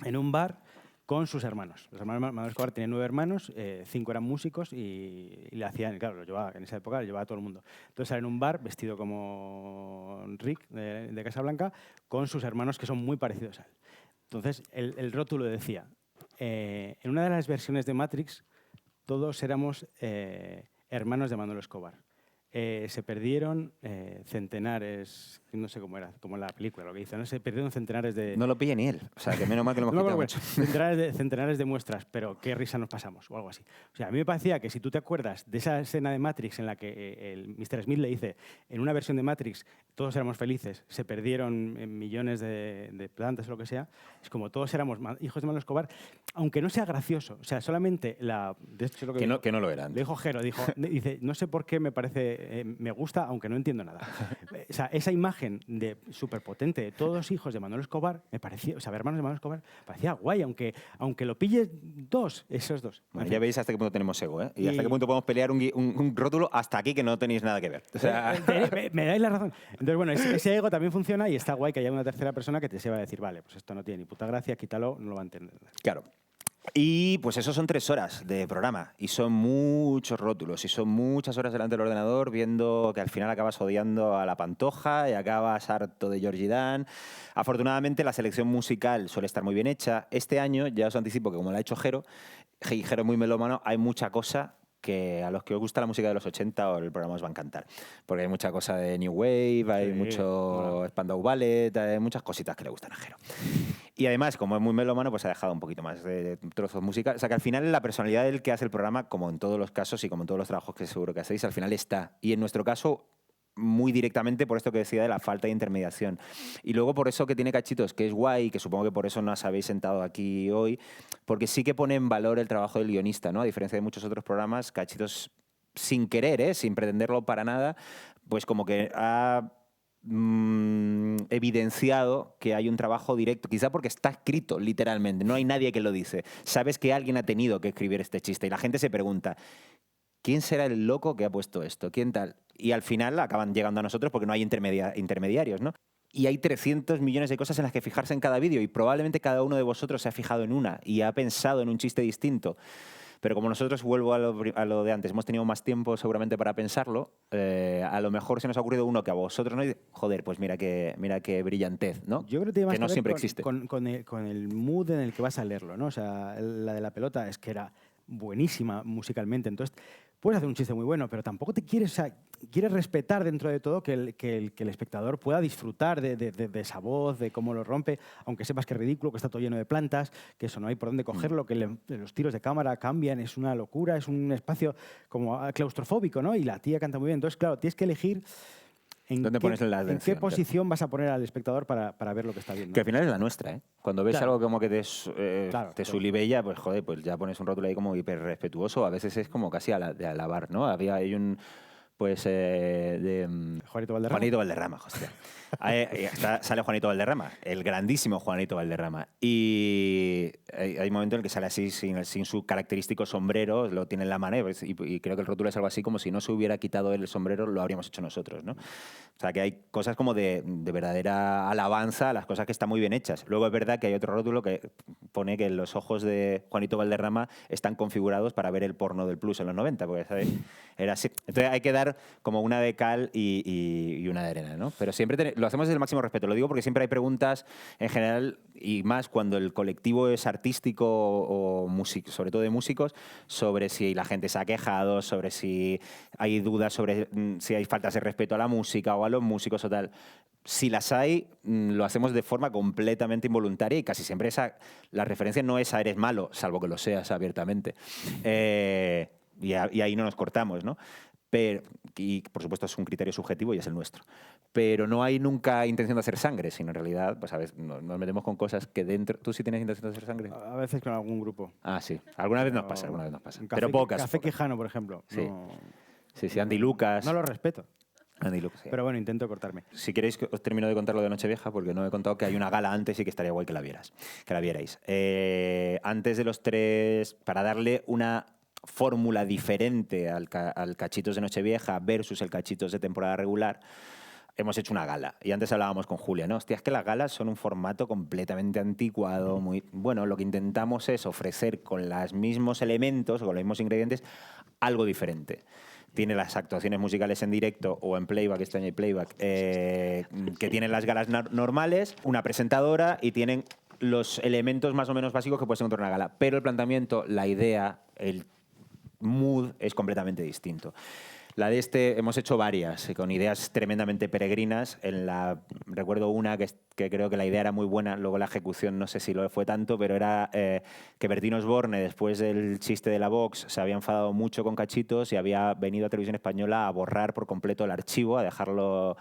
en un bar con sus hermanos. Los hermanos Manuel Escobar tenía 9 hermanos, 5 eran músicos y le hacían, claro, en esa época lo llevaba a todo el mundo. Entonces sale en un bar vestido como Rick de Casablanca con sus hermanos que son muy parecidos a él. Entonces el rótulo decía, en una de las versiones de Matrix todos éramos hermanos de Manuel Escobar. Se perdieron centenares, no sé cómo era, como en la película, lo que dice, ¿no? Se perdieron centenares de... No lo pilla ni él, o sea, que menos mal que lo hemos quitado mucho. Centenares de muestras, pero qué risa nos pasamos, o algo así. O sea, a mí me parecía que si tú te acuerdas de esa escena de Matrix en la que el Mr. Smith le dice, en una versión de Matrix, todos éramos felices, se perdieron millones de plantas o lo que sea, es como todos éramos hijos de Manuel Escobar, aunque no sea gracioso, o sea, solamente de hecho, que no lo eran. Le dijo Jero, dice, no sé por qué me parece... me gusta, aunque no entiendo nada. O sea, esa imagen súper potente de todos hijos de Manuel Escobar, me parecía, o sea, hermanos de Manuel Escobar, parecía guay, aunque lo pilles esos dos. Bueno, ya veis hasta qué punto tenemos ego, ¿eh? Y hasta qué punto podemos pelear un rótulo hasta aquí que no tenéis nada que ver. O sea... me dais la razón. Entonces, bueno, ese ego también funciona y está guay que haya una tercera persona que te se va a decir, vale, pues esto no tiene ni puta gracia, quítalo, no lo va a entender. Claro. Y pues eso son 3 horas de programa y son muchos rótulos y son muchas horas delante del ordenador viendo que al final acabas odiando a la Pantoja y acabas harto de Georgie Dan. Afortunadamente la selección musical suele estar muy bien hecha. Este año, ya os anticipo que como la ha hecho Jero, y Jero es muy melómano, hay mucha cosa que a los que os gusta la música de los 80 o el programa os va a encantar. Porque hay mucha cosa de New Wave, hay mucho Spandau Ballet, hay muchas cositas que le gustan a Jero. Y además, como es muy melómano, pues ha dejado un poquito más de trozos musicales. O sea que al final la personalidad del que hace el programa, como en todos los casos y como en todos los trabajos que seguro que hacéis, al final está. Y en nuestro caso, muy directamente por esto que decía de la falta de intermediación. Y luego por eso que tiene Cachitos, que es guay, que supongo que por eso nos habéis sentado aquí hoy, porque sí que pone en valor el trabajo del guionista, ¿no? A diferencia de muchos otros programas, Cachitos sin querer, sin pretenderlo para nada, pues como que ha evidenciado que hay un trabajo directo, quizá porque está escrito literalmente, no hay nadie que lo dice. Sabes que alguien ha tenido que escribir este chiste y la gente se pregunta, ¿quién será el loco que ha puesto esto? ¿Quién tal? Y al final acaban llegando a nosotros porque no hay intermediarios, ¿no? Y hay 300 millones de cosas en las que fijarse en cada vídeo y probablemente cada uno de vosotros se ha fijado en una y ha pensado en un chiste distinto. Pero como nosotros, vuelvo a lo de antes, hemos tenido más tiempo seguramente para pensarlo, a lo mejor se nos ha ocurrido uno que a vosotros no, y joder, pues mira qué brillantez, ¿no? Yo creo que tiene más que no que ver siempre existe. con el mood en el que vas a leerlo, ¿no? O sea, la de la pelota es que era buenísima musicalmente, entonces puedes hacer un chiste muy bueno, pero tampoco te quieres, o sea, quieres respetar dentro de todo que el espectador pueda disfrutar de esa voz, de cómo lo rompe, aunque sepas que es ridículo, que está todo lleno de plantas, que eso no hay por dónde cogerlo, que los tiros de cámara cambian, es una locura, es un espacio como claustrofóbico, ¿no? Y la tía canta muy bien. Entonces, claro, tienes que elegir ¿Dónde pones la en qué atención? posición vas a poner al espectador para ver lo que está viendo. Que al final es la nuestra, ¿eh? Cuando ves Claro. algo como que Claro, te sulibella, pues joder, pues ya pones un rótulo ahí como hiper respetuoso, a veces es como casi de alabar, ¿no? Hay un, pues, Juanito Valderrama. Juanito Valderrama, hostia. Sale Juanito Valderrama, el grandísimo Juanito Valderrama. Y hay un momento en el que sale así sin su característico sombrero, lo tiene en la mano y creo que el rótulo es algo así como si no se hubiera quitado el sombrero, lo habríamos hecho nosotros, ¿no? O sea, que hay cosas como de verdadera alabanza a las cosas que están muy bien hechas. Luego es verdad que hay otro rótulo que pone que los ojos de Juanito Valderrama están configurados para ver el porno del Plus en los 90, porque ¿sabes? Era así. Entonces hay que dar como una de cal y una de arena, ¿no? Pero siempre lo hacemos desde el máximo respeto. Lo digo porque siempre hay preguntas en general, y más cuando el colectivo es artístico o sobre todo de músicos, sobre si la gente se ha quejado, sobre si hay dudas sobre si hay faltas de respeto a la música o a los músicos o tal. Si las hay, lo hacemos de forma completamente involuntaria y casi siempre la referencia no es a eres malo, salvo que lo seas abiertamente. Y ahí no nos cortamos, ¿no? Y por supuesto es un criterio subjetivo y es el nuestro. Pero no hay nunca intención de hacer sangre, sino en realidad, pues a veces nos metemos con cosas que dentro... ¿Tú sí tienes intención de hacer sangre? A veces con algún grupo. Ah, sí. Alguna vez nos pasa. Pero pocas. Café Quijano, por ejemplo. Sí. No, Sí, Andy Lucas. no lo respeto. Andy Lucas, sí. Pero bueno, intento cortarme. Si queréis, os termino de contar lo de Nochevieja, porque no he contado que hay una gala antes y que estaría guay que la vierais. Antes de los 3, para darle una fórmula diferente al Cachitos de Nochevieja versus el Cachitos de temporada regular, hemos hecho una gala. Y antes hablábamos con Julia, ¿no? Hostia, es que las galas son un formato completamente anticuado. Bueno, lo que intentamos es ofrecer con los mismos elementos, con los mismos ingredientes, algo diferente. Tiene las actuaciones musicales en directo o en playback, este año hay playback, que tienen las galas normales, una presentadora y tienen los elementos más o menos básicos que puede ser una gala. Pero el planteamiento, la idea, el mood es completamente distinto. La de hemos hecho varias, con ideas tremendamente peregrinas. Recuerdo una que creo que la idea era muy buena, luego la ejecución no sé si lo fue tanto, pero era que Bertín Osborne, después del chiste de la Vox, se había enfadado mucho con Cachitos y había venido a Televisión Española a borrar por completo el archivo, a dejarlo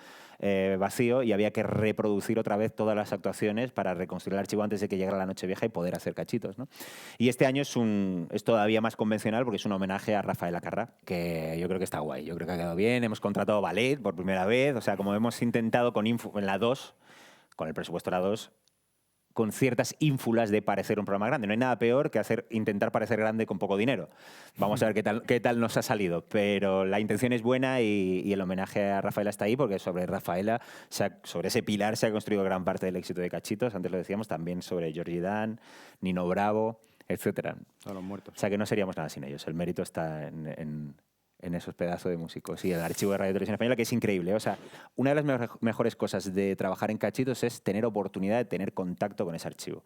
vacío, y había que reproducir otra vez todas las actuaciones para reconstruir el archivo antes de que llegara la Nochevieja y poder hacer Cachitos, ¿no? Y este año es todavía más convencional porque es un homenaje a Rafael Acarrá, que yo creo que está guay, yo creo que ha quedado bien. Hemos contratado ballet por primera vez, o sea, como hemos intentado en la 2, con el presupuesto de la 2, con ciertas ínfulas de parecer un programa grande. No hay nada peor que intentar parecer grande con poco dinero. Vamos a ver qué tal nos ha salido. Pero la intención es buena y el homenaje a Rafaela está ahí porque sobre Rafaela, sobre ese pilar se ha construido gran parte del éxito de Cachitos. Antes lo decíamos, también sobre Georgie Dan, Nino Bravo, etcétera. A los muertos. O sea que no seríamos nada sin ellos. El mérito está en esos pedazos de músicos y el archivo de Radio Televisión Española, que es increíble. O sea, una de las mejores cosas de trabajar en Cachitos es tener oportunidad de tener contacto con ese archivo.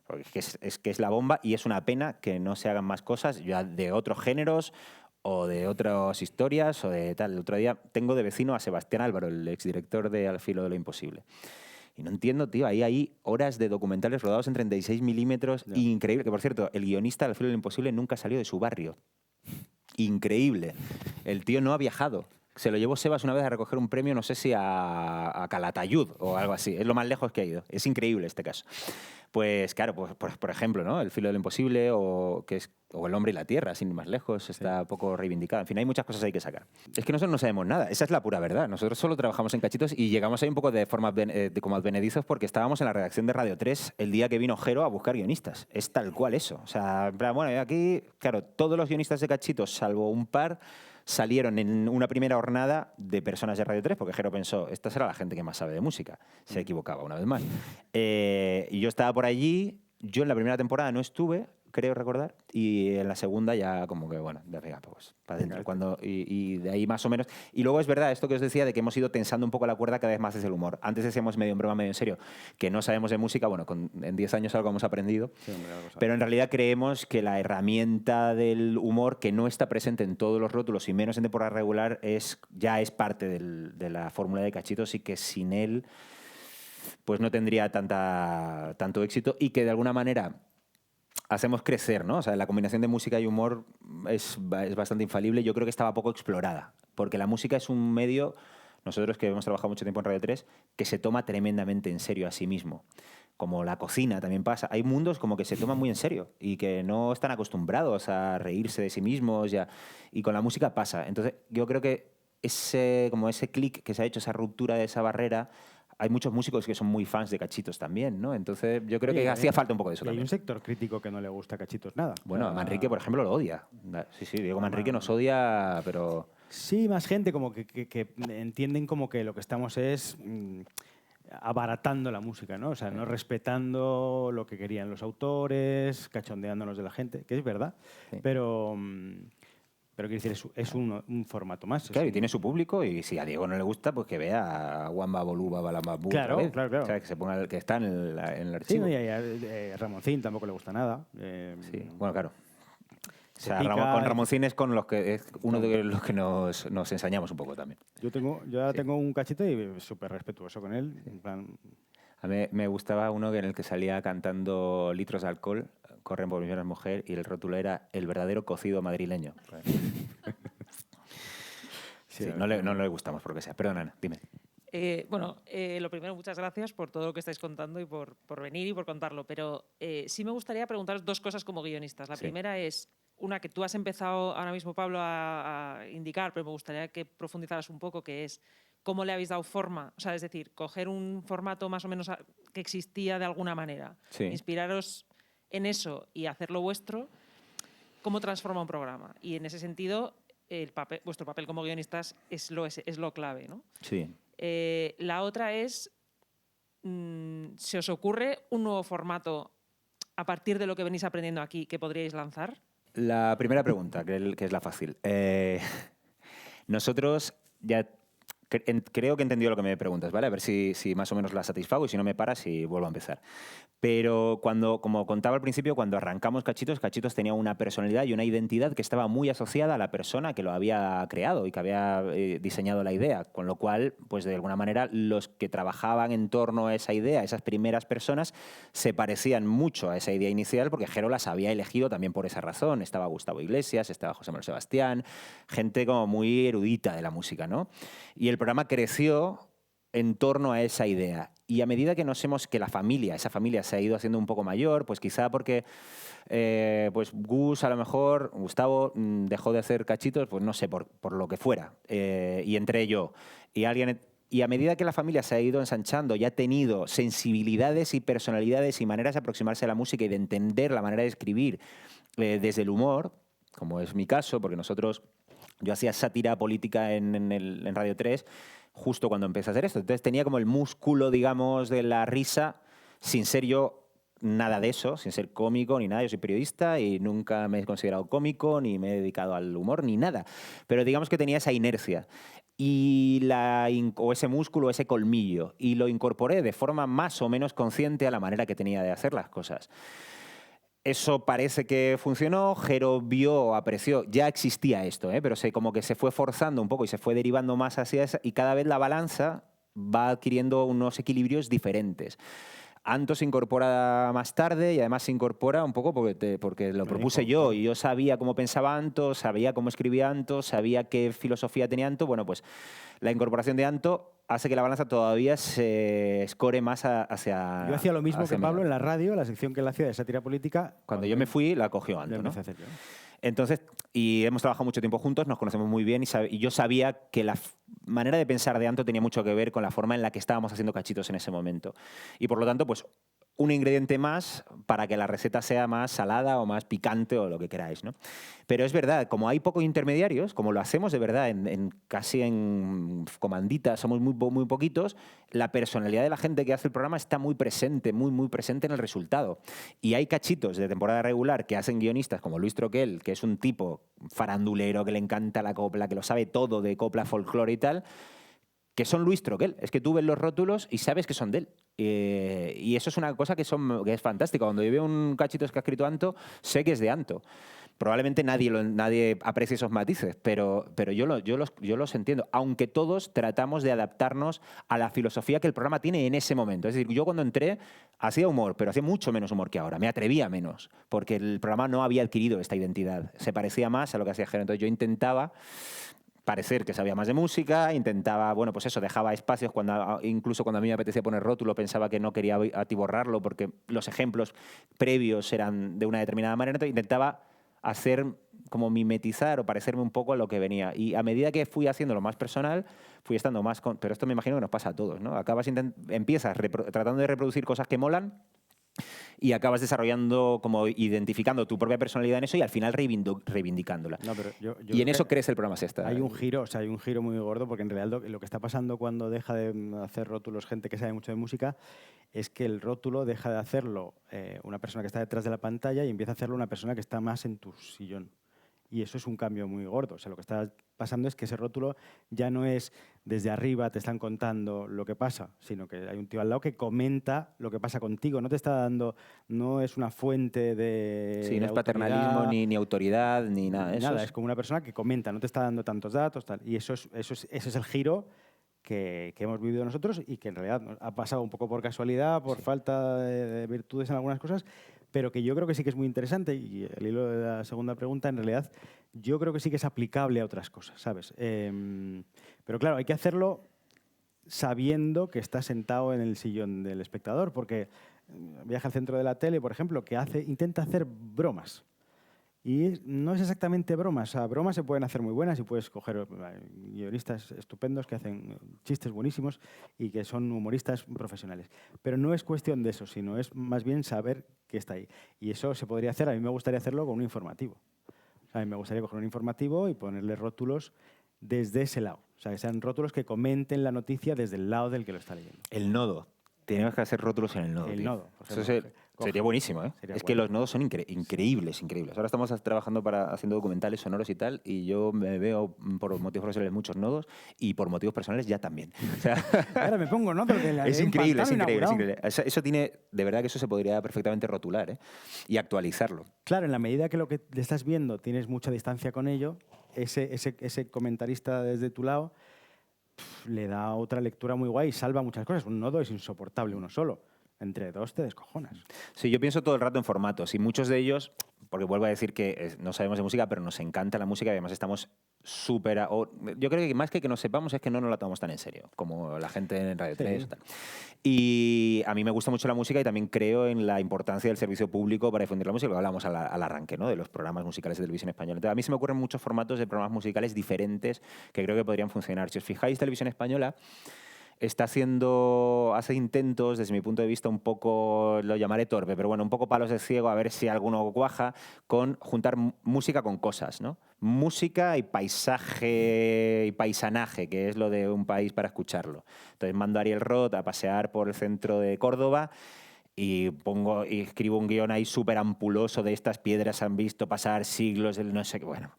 Porque es que es la bomba y es una pena que no se hagan más cosas ya de otros géneros o de otras historias o de tal. El otro día tengo de vecino a Sebastián Álvaro, el exdirector de Al filo de lo imposible. Y no entiendo, tío, ahí hay horas de documentales rodados en 36 milímetros, increíble. Que, por cierto, el guionista de Al filo de lo imposible nunca salió de su barrio. Increíble. El tío no ha viajado. se lo llevó Sebas una vez a recoger un premio, no sé si a Calatayud o algo así. Es lo más lejos que ha ido. Es increíble este caso. Pues claro, pues, por ejemplo, ¿no? El filo del imposible o El hombre y la tierra, sin ir más lejos, está poco reivindicado. En fin, hay muchas cosas ahí que sacar. Es que nosotros no sabemos nada. Esa es la pura verdad. Nosotros solo trabajamos en cachitos y llegamos ahí un poco de forma como advenedizos porque estábamos en la redacción de Radio 3 el día que vino Jero a buscar guionistas. Es tal cual eso. O sea, en plan, bueno, aquí, claro, todos los guionistas de cachitos, salvo un par, salieron en una primera hornada de personas de Radio 3, porque Jero pensó, esta será la gente que más sabe de música. Se equivocaba una vez más. Y yo estaba por allí, yo en la primera temporada no estuve, creo recordar, y en la segunda ya como que, bueno, venga, pues para adentro. Y de ahí más o menos. Y luego es verdad esto que os decía de que hemos ido tensando un poco la cuerda cada vez más desde el humor. Antes decíamos medio en broma, medio en serio, que no sabemos de música. Bueno, en 10 años algo hemos aprendido. Sí, hombre, pero en realidad creemos que la herramienta del humor, que no está presente en todos los rótulos y menos en temporada regular, ya es parte de la fórmula de cachitos y que sin él pues no tendría tanto éxito y que de alguna manera hacemos crecer, ¿no? O sea, la combinación de música y humor es bastante infalible. Yo creo que estaba poco explorada, porque la música es un medio, nosotros que hemos trabajado mucho tiempo en Radio 3, que se toma tremendamente en serio a sí mismo. Como la cocina también pasa. Hay mundos como que se toman muy en serio y que no están acostumbrados a reírse de sí mismos y con la música pasa. Entonces, yo creo que ese clic que se ha hecho, esa ruptura de esa barrera, hay muchos músicos que son muy fans de Cachitos también, ¿no? Entonces yo creo que hacía falta un poco de eso también. Hay un sector crítico que no le gusta Cachitos nada. Bueno, Manrique, por ejemplo, lo odia. Sí, Diego Manrique nos odia, pero... Sí, más gente como que entienden como que lo que estamos es abaratando la música, ¿no? O sea, no respetando lo que querían los autores, cachondeándonos de la gente, que es verdad, sí. Pero quiero decir, es un formato más. Claro, y tiene su público, y si a Diego no le gusta, pues que vea a Wamba Boluba Balamabu. Claro. O sea, que se ponga que está en el archivo. Sí, no, y a Ramoncín tampoco le gusta nada. Sí, bueno, claro. O sea, con Ramoncín es uno de los que nos ensañamos un poco también. Yo tengo un cachito y súper respetuoso con él. En plan... A mí me gustaba uno en el que salía cantando litros de alcohol, corren por millones de mujeres, y el rótulo era el verdadero cocido madrileño. Sí, no le gustamos por lo que sea. Perdón, Ana, dime. Lo primero, muchas gracias por todo lo que estáis contando y por venir y por contarlo. Pero sí me gustaría preguntaros dos cosas como guionistas. La primera es una que tú has empezado ahora mismo, Pablo, a indicar, pero me gustaría que profundizaras un poco, que es cómo le habéis dado forma. O sea, es decir, coger un formato más o menos que existía de alguna manera, inspiraros en eso y hacerlo vuestro, ¿cómo transforma un programa? Y en ese sentido, vuestro papel como guionistas es lo clave, ¿no? Sí. La otra es, ¿se os ocurre un nuevo formato a partir de lo que venís aprendiendo aquí que podríais lanzar? La primera pregunta, que es la fácil. Nosotros ya... Creo que he entendido lo que me preguntas, ¿vale? A ver si más o menos la satisfago y si no me paras y vuelvo a empezar. Pero como contaba al principio, cuando arrancamos Cachitos tenía una personalidad y una identidad que estaba muy asociada a la persona que lo había creado y que había diseñado la idea, con lo cual, pues de alguna manera, los que trabajaban en torno a esa idea, esas primeras personas, se parecían mucho a esa idea inicial porque Jero las había elegido también por esa razón. Estaba Gustavo Iglesias, estaba José Manuel Sebastián, gente como muy erudita de la música, ¿no? Y el programa creció en torno a esa idea. Y a medida que esa familia se ha ido haciendo un poco mayor, pues quizá porque pues Gustavo dejó de hacer Cachitos, pues no sé, por lo que fuera. Y entré yo. Y a medida que la familia se ha ido ensanchando y ha tenido sensibilidades y personalidades y maneras de aproximarse a la música y de entender la manera de escribir desde el humor, como es mi caso, porque yo hacía sátira política en Radio 3 justo cuando empecé a hacer esto. Entonces tenía como el músculo, digamos, de la risa, sin ser yo nada de eso, sin ser cómico ni nada. Yo soy periodista y nunca me he considerado cómico, ni me he dedicado al humor, ni nada. Pero digamos que tenía esa inercia o ese músculo, ese colmillo, y lo incorporé de forma más o menos consciente a la manera que tenía de hacer las cosas. Eso parece que funcionó, Jero apreció, ya existía esto, pero como que se fue forzando un poco y se fue derivando más hacia esa, y cada vez la balanza va adquiriendo unos equilibrios diferentes. Anto se incorpora más tarde y además se incorpora un poco porque lo propuse yo y yo sabía cómo pensaba Anto, sabía cómo escribía Anto, sabía qué filosofía tenía Anto. Bueno, pues la incorporación de Anto hace que la balanza todavía se escore más hacia... Yo hacía lo mismo que hacia Pablo mí. en la radio, la sección que él hacía de sátira política. Cuando yo me fui, la cogió lo Anto, ¿no? empecé a hacer yo. Entonces, y hemos trabajado mucho tiempo juntos, nos conocemos muy bien y yo sabía que la manera de pensar de Anto tenía mucho que ver con la forma en la que estábamos haciendo cachitos en ese momento. Y por lo tanto, pues un ingrediente más para que la receta sea más salada o más picante o lo que queráis, ¿no? Pero es verdad, como hay pocos intermediarios, como lo hacemos de verdad casi en comanditas, somos muy poquitos, la personalidad de la gente que hace el programa está muy presente, muy presente en el resultado. Y hay cachitos de temporada regular que hacen guionistas como Luis Troquel, que es un tipo farandulero, que le encanta la copla, que lo sabe todo de copla, folclore y tal, que son Luis Troquel. Es que tú ves los rótulos y sabes que son de él. Y eso es una cosa que es fantástica. Cuando yo veo un cachito que ha escrito Anto, sé que es de Anto. Probablemente nadie aprecie esos matices, pero yo los entiendo. Aunque todos tratamos de adaptarnos a la filosofía que el programa tiene en ese momento. Es decir, yo cuando entré hacía humor, pero hacía mucho menos humor que ahora. Me atrevía menos, porque el programa no había adquirido esta identidad. Se parecía más a lo que hacía Jero. Entonces yo intentaba parecer que sabía más de música, intentaba, bueno, pues eso, dejaba espacios incluso cuando a mí me apetecía poner rótulo, pensaba que no quería atiborrarlo porque los ejemplos previos eran de una determinada manera, entonces intentaba hacer como mimetizar o parecerme un poco a lo que venía. Y a medida que fui haciéndolo más personal, fui estando más pero esto me imagino que nos pasa a todos, ¿no? Empiezas tratando de reproducir cosas que molan y acabas desarrollando, como identificando tu propia personalidad en eso y al final reivindicándola. No, pero yo y en eso crece el programa Sexta. Hay un giro, o sea, hay un giro muy gordo, porque en realidad lo que está pasando cuando deja de hacer rótulos gente que sabe mucho de música es que el rótulo deja de hacerlo una persona que está detrás de la pantalla y empieza a hacerlo una persona que está más en tu sillón. Y eso es un cambio muy gordo. O sea, lo que está pasando es que ese rótulo ya no es desde arriba, te están contando lo que pasa, sino que hay un tío al lado que comenta lo que pasa contigo. No te está dando, no es una fuente de Sí, no es autoridad, paternalismo, ni autoridad, ni nada de eso. Nada, es como una persona que comenta, no te está dando tantos datos, tal. Y ese es el giro que hemos vivido nosotros y que en realidad ha pasado un poco por casualidad, por falta de virtudes en algunas cosas, pero que yo creo que sí que es muy interesante. Y el hilo de la segunda pregunta, en realidad, yo creo que sí que es aplicable a otras cosas, ¿sabes? Pero claro, hay que hacerlo sabiendo que está sentado en el sillón del espectador, porque Viaje al centro de la tele, por ejemplo, que intenta hacer bromas. Y no es exactamente bromas. O sea, bromas se pueden hacer muy buenas y puedes coger guionistas estupendos que hacen chistes buenísimos y que son humoristas profesionales. Pero no es cuestión de eso, sino es más bien saber que está ahí. Y eso se podría hacer, a mí me gustaría hacerlo con un informativo. O sea, a mí me gustaría coger un informativo y ponerle rótulos desde ese lado. O sea, que sean rótulos que comenten la noticia desde el lado del que lo está leyendo. El nodo. Tenemos que hacer rótulos en el nodo. El tío. nodo. Eso sería buenísimo, ¿eh? Sería es que bueno. los nodos son increíbles. Ahora estamos trabajando haciendo documentales sonoros y tal, y yo me veo por motivos profesionales muchos nodos y por motivos personales ya también. O sea, ahora me pongo, ¿no? es increíble. Eso tiene, de verdad que eso se podría perfectamente rotular, ¿eh? Y actualizarlo. Claro, en la medida que lo que le estás viendo tienes mucha distancia con ello, ese comentarista desde tu lado le da otra lectura muy guay y salva muchas cosas. Un nodo es insoportable uno solo. Entre dos te descojonas. Sí, yo pienso todo el rato en formatos y muchos de ellos, porque vuelvo a decir que no sabemos de música, pero nos encanta la música y además estamos súper... Yo creo que más que nos sepamos es que no nos la tomamos tan en serio, como la gente en Radio 3 y tal. Y a mí me gusta mucho la música y también creo en la importancia del servicio público para difundir la música, lo hablamos al arranque, ¿no? De los programas musicales de televisión española. Entonces, a mí se me ocurren muchos formatos de programas musicales diferentes que creo que podrían funcionar. Si os fijáis, Televisión Española hace intentos, desde mi punto de vista, un poco, lo llamaré torpe, pero bueno, un poco palos de ciego, a ver si alguno cuaja, con juntar música con cosas, ¿no? Música y paisaje y paisanaje, que es lo de un país para escucharlo. Entonces mando a Ariel Roth a pasear por el centro de Córdoba y escribo un guión ahí súper ampuloso de estas piedras han visto pasar siglos, no sé qué, bueno.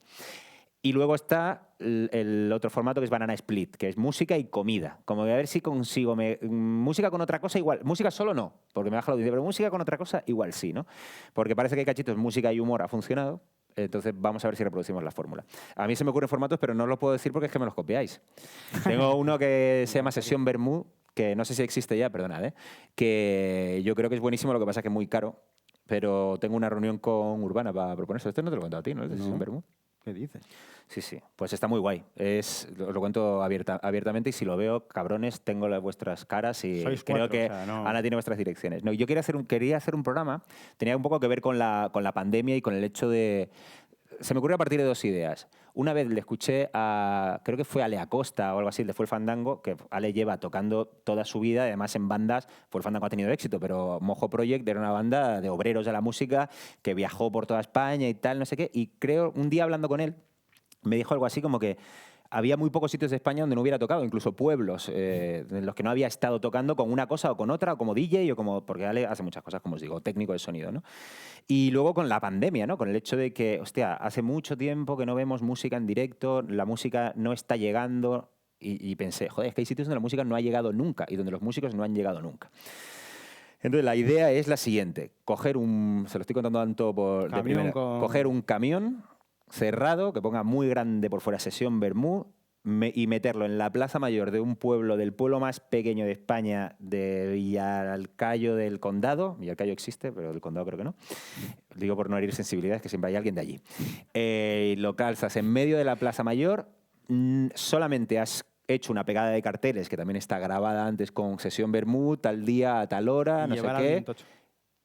Y luego está el otro formato que es Banana Split, que es música y comida. Como voy a ver si consigo música con otra cosa igual. Música solo no, porque me baja la audiencia, pero música con otra cosa igual sí, ¿no? Porque parece que hay cachitos, música y humor ha funcionado. Entonces vamos a ver si reproducimos la fórmula. A mí se me ocurren formatos, pero no los puedo decir porque es que me los copiáis. Tengo uno que se llama Sesión Bermú, que no sé si existe ya, perdonad, que yo creo que es buenísimo, lo que pasa es que es muy caro, pero tengo una reunión con Urbana para proponer esto. Esto no te lo he contado a ti, ¿no? ¿Es de Sesión Vermú? ¿Qué dices? Sí, sí, pues está muy guay. Os lo cuento abiertamente y si lo veo, cabrones, tengo vuestras caras y Sois creo cuatro, que o sea, no. Ana tiene vuestras direcciones. No, yo quería hacer un programa, tenía un poco que ver con la pandemia y con el hecho de... Se me ocurrió a partir de dos ideas. Una vez le escuché a, creo que fue Ale Acosta o algo así, de Fue el Fandango, que Ale lleva tocando toda su vida, además en bandas, Fue el Fandango ha tenido éxito, pero Mojo Project era una banda de obreros de la música que viajó por toda España y tal, no sé qué, y creo, un día hablando con él, me dijo algo así como que había muy pocos sitios de España donde no hubiera tocado, incluso pueblos en los que no había estado tocando con una cosa o con otra, o como DJ, o como, porque Ale hace muchas cosas, como os digo, técnico de sonido, ¿no? Y luego con la pandemia, ¿no? Con el hecho de que, hostia, hace mucho tiempo que no vemos música en directo, la música no está llegando, y pensé, joder, es que hay sitios donde la música no ha llegado nunca y donde los músicos no han llegado nunca. Entonces, la idea es la siguiente, coger se lo estoy contando tanto de primera, coger un camión cerrado, que ponga muy grande por fuera Sesión Vermú, y meterlo en la plaza mayor de un pueblo, del pueblo más pequeño de España, de Villarcayo del Condado. Villarcayo existe, pero del Condado creo que no. Digo por no herir sensibilidades, que siempre hay alguien de allí. Lo calzas en medio de la plaza mayor, solamente has hecho una pegada de carteles, que también está grabada antes con Sesión Vermú, tal día, a tal hora, no sé qué.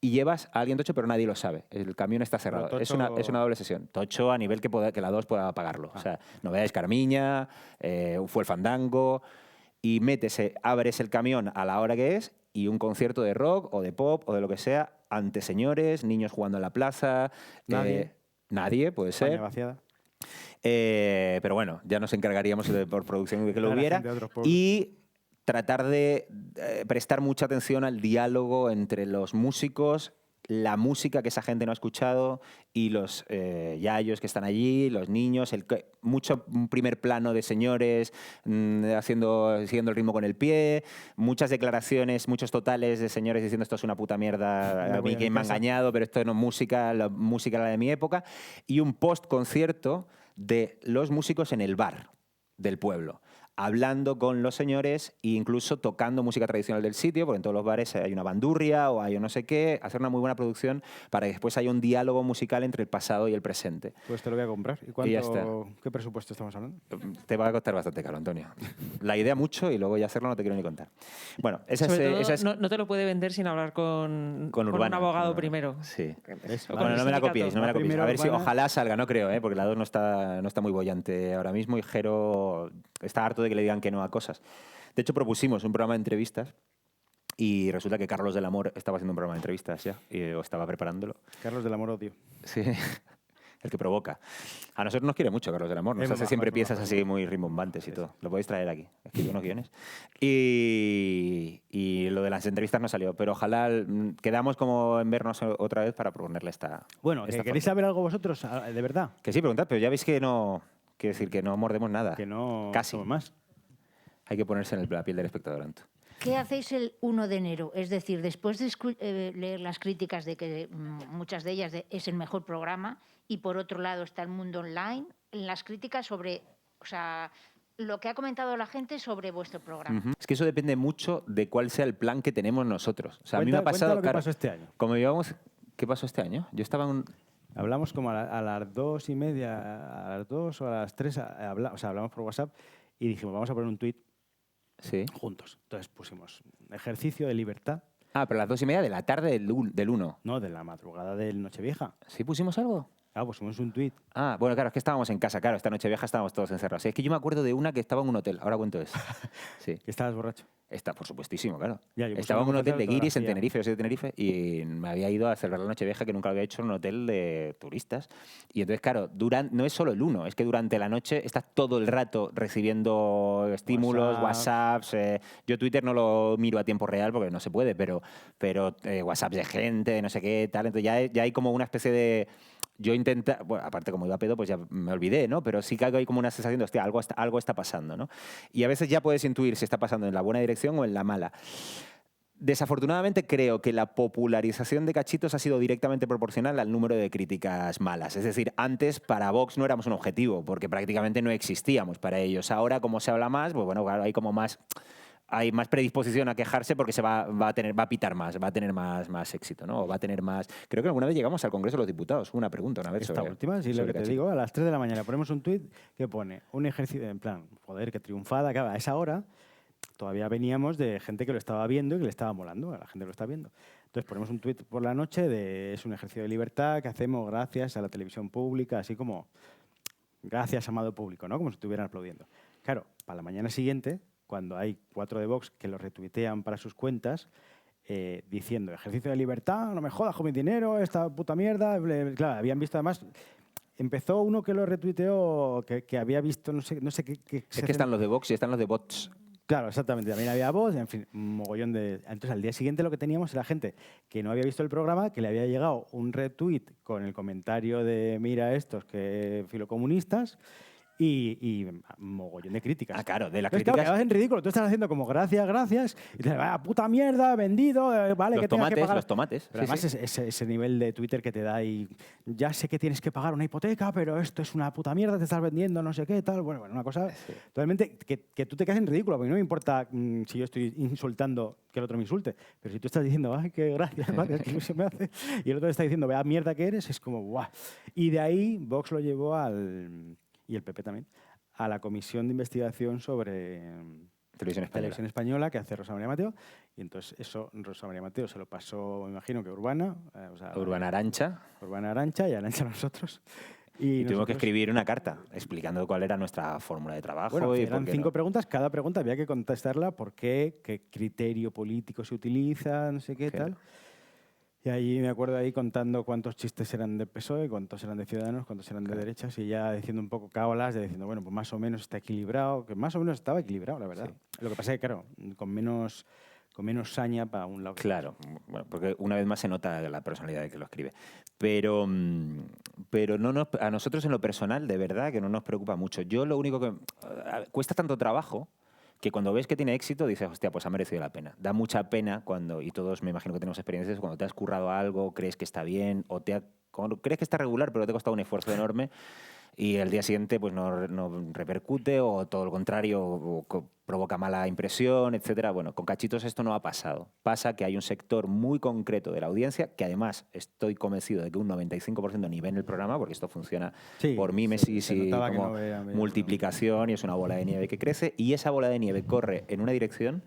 Y llevas a alguien tocho, pero nadie lo sabe. El camión está cerrado. Tocho... Es una doble sesión. Tocho a nivel que la 2 pueda pagarlo. O sea, Novedades Carmiña, Fue el Fandango, y abres el camión a la hora que es y un concierto de rock o de pop o de lo que sea ante señores, niños jugando en la plaza. Nadie, puede España ser. Vaciada. Pero bueno, ya nos encargaríamos por producción de que lo hubiera. Y tratar de prestar mucha atención al diálogo entre los músicos, la música que esa gente no ha escuchado y los yayos que están allí, los niños, un primer plano de señores siguiendo el ritmo con el pie, muchas declaraciones, muchos totales de señores diciendo esto es una puta mierda, a mí que me ha engañado, pero esto no es música, la música era la de mi época, y un post-concierto de los músicos en el bar del pueblo, hablando con los señores e incluso tocando música tradicional del sitio, porque en todos los bares hay una bandurria o hay no sé qué, hacer una muy buena producción para que después haya un diálogo musical entre el pasado y el presente. Pues te lo voy a comprar. Y ya está. ¿Qué presupuesto estamos hablando? Te va a costar bastante caro, Antonio. La idea mucho y luego ya hacerlo no te quiero ni contar. Bueno, esa es... No te lo puede vender sin hablar con Urbana, un abogado primero. Sí. Bueno, no me la copiéis, no me la copiéis. A ver si Urbana... ojalá salga, no creo, porque la 2 no está muy bollante ahora mismo y Jero está harto de que le digan que no a cosas. De hecho, propusimos un programa de entrevistas y resulta que Carlos del Amor estaba haciendo un programa de entrevistas ya, o estaba preparándolo. Carlos del Amor odio. Sí, el que provoca. A nosotros nos quiere mucho Carlos del Amor, nos hace siempre piezas así muy rimbombantes y todo. Lo podéis traer aquí, escribo unos guiones. Y lo de las entrevistas no salió, pero ojalá quedamos como en vernos otra vez para proponerle esta... Bueno, ¿queréis saber algo vosotros, de verdad? Que sí, preguntad, pero ya veis que no... Quiero decir que no mordemos nada. Que no... Casi. Más. Hay que ponerse en la piel del espectador, Anto. ¿Qué hacéis el 1 de enero? Es decir, después de leer las críticas de que muchas de ellas es el mejor programa y por otro lado está el mundo online, las críticas sobre, o sea, lo que ha comentado la gente sobre vuestro programa. Es que eso depende mucho de cuál sea el plan que tenemos nosotros. O sea, a mí me ha pasado... lo que pasó este año. Como llevamos... ¿Qué pasó este año? Yo estaba en un... Hablamos como a las 2:30, a las 2 o a las 3, hablamos por WhatsApp y dijimos, vamos a poner un tuit juntos. Entonces pusimos ejercicio de libertad. Ah, pero a las 2:30 de la tarde del 1. No, de la madrugada del Nochevieja. ¿Sí pusimos algo? Ah, pusimos un tuit. Ah, bueno, claro, es que estábamos en casa, claro, esta Nochevieja estábamos todos encerrados. Es que yo me acuerdo de una que estaba en un hotel, ahora cuento eso. Sí. ¿Que estabas borracho? Está, por supuestísimo, claro. Ya, estaba en un hotel de guiris en Tenerife, yo soy de Tenerife, y me había ido a celebrar la Nochevieja que nunca había hecho en un hotel de turistas. Y entonces, claro, no es solo el 1, es que durante la noche estás todo el rato recibiendo estímulos, WhatsApps. Yo Twitter no lo miro a tiempo real porque no se puede, pero WhatsApps de gente, de no sé qué, tal. Entonces ya hay como una especie de... Yo bueno, aparte como iba a pedo, pues ya me olvidé, ¿no? Pero sí que hay como una sensación de, hostia, algo está pasando, ¿no? Y a veces ya puedes intuir si está pasando en la buena dirección o en la mala. Desafortunadamente creo que la popularización de Cachitos ha sido directamente proporcional al número de críticas malas. Es decir, antes para Vox no éramos un objetivo, porque prácticamente no existíamos para ellos. Ahora, como se habla más, pues bueno, claro, hay como más... hay más predisposición a quejarse porque se va a pitar más, va a tener más éxito, ¿no? O va a tener más... Creo que alguna vez llegamos al Congreso de los Diputados. Una pregunta una vez Esta sobre... última, sí, lo sobre que te Cachito. digo, a las 3 de la mañana ponemos un tuit que pone un ejercicio, en plan, joder, qué triunfada, claro, a esa hora todavía veníamos de gente que lo estaba viendo y que le estaba molando, a la gente lo está viendo. Entonces ponemos un tuit por la noche de es un ejercicio de libertad que hacemos gracias a la televisión pública, así como gracias, amado público, ¿no? Como si estuvieran aplaudiendo. Claro, para la mañana siguiente, cuando hay 4 de Vox que lo retuitean para sus cuentas, diciendo ejercicio de libertad, no me jodas con mi dinero, esta puta mierda. Claro, habían visto además... Empezó uno que lo retuiteó, que había visto, no sé qué... Es que están los de Vox y están los de bots. Claro, exactamente. También había voz, en fin, un mogollón de... Entonces, al día siguiente lo que teníamos era gente que no había visto el programa, que le había llegado un retweet con el comentario de mira estos que filocomunistas y mogollón de críticas. Ah, claro, de las Entonces, críticas... claro, quedabas en ridículo. Tú estás haciendo como gracias, y te dices, vaya puta mierda, vendido, vale, que tengas que pagar... Los tomates. Pero Sí, además sí. ese nivel de Twitter que te da y ya sé que tienes que pagar una hipoteca, pero esto es una puta mierda, te estás vendiendo, no sé qué, tal. Bueno, una cosa totalmente que tú te quedas en ridículo, porque no me importa si yo estoy insultando que el otro me insulte, pero si tú estás diciendo, ay, qué gracias, vale, que se me hace, y el otro está diciendo, vea mierda que eres, es como, guau. Y de ahí Vox lo llevó y el PP también, a la comisión de investigación sobre Televisión española. Televisión Española que hace Rosa María Mateo, y entonces eso Rosa María Mateo se lo pasó, me imagino que Urbana, o sea, Urbana Arancha. Urbana Arancha y Arancha a nosotros. Y tuvimos que nosotros- escribir una carta explicando cuál era nuestra fórmula de trabajo. Bueno, y eran por qué 5 no. preguntas, cada pregunta había que contestarla por qué criterio político se utiliza, no sé qué, Claro. tal. Y ahí me acuerdo ahí contando cuántos chistes eran de PSOE, cuántos eran de Ciudadanos, cuántos eran de derechas, y ya diciendo un poco cábalas, diciendo, bueno, pues más o menos está equilibrado, que más o menos estaba equilibrado, la verdad. Lo que pasa es que, claro, con menos saña para un lado. que para Claro, bueno, porque una vez más se nota la personalidad del que lo escribe. Pero no a nosotros en lo personal, de verdad, que no nos preocupa mucho. Yo lo único que... cuesta tanto trabajo que cuando ves que tiene éxito dices, hostia, pues ha merecido la pena. Da mucha pena cuando, y todos me imagino que tenemos experiencias, cuando te has currado algo, crees que está bien, o cuando crees que está regular, pero te ha costado un esfuerzo enorme, y el día siguiente pues no repercute, o todo lo contrario, provoca mala impresión, etcétera. Bueno, con Cachitos esto no ha pasado. Pasa que hay un sector muy concreto de la audiencia, que además estoy convencido de que un 95% ni ven el programa, porque esto funciona Sí, por mímesis se y notaba que como no veían el multiplicación, y es una bola de nieve que crece, y esa bola de nieve corre en una dirección,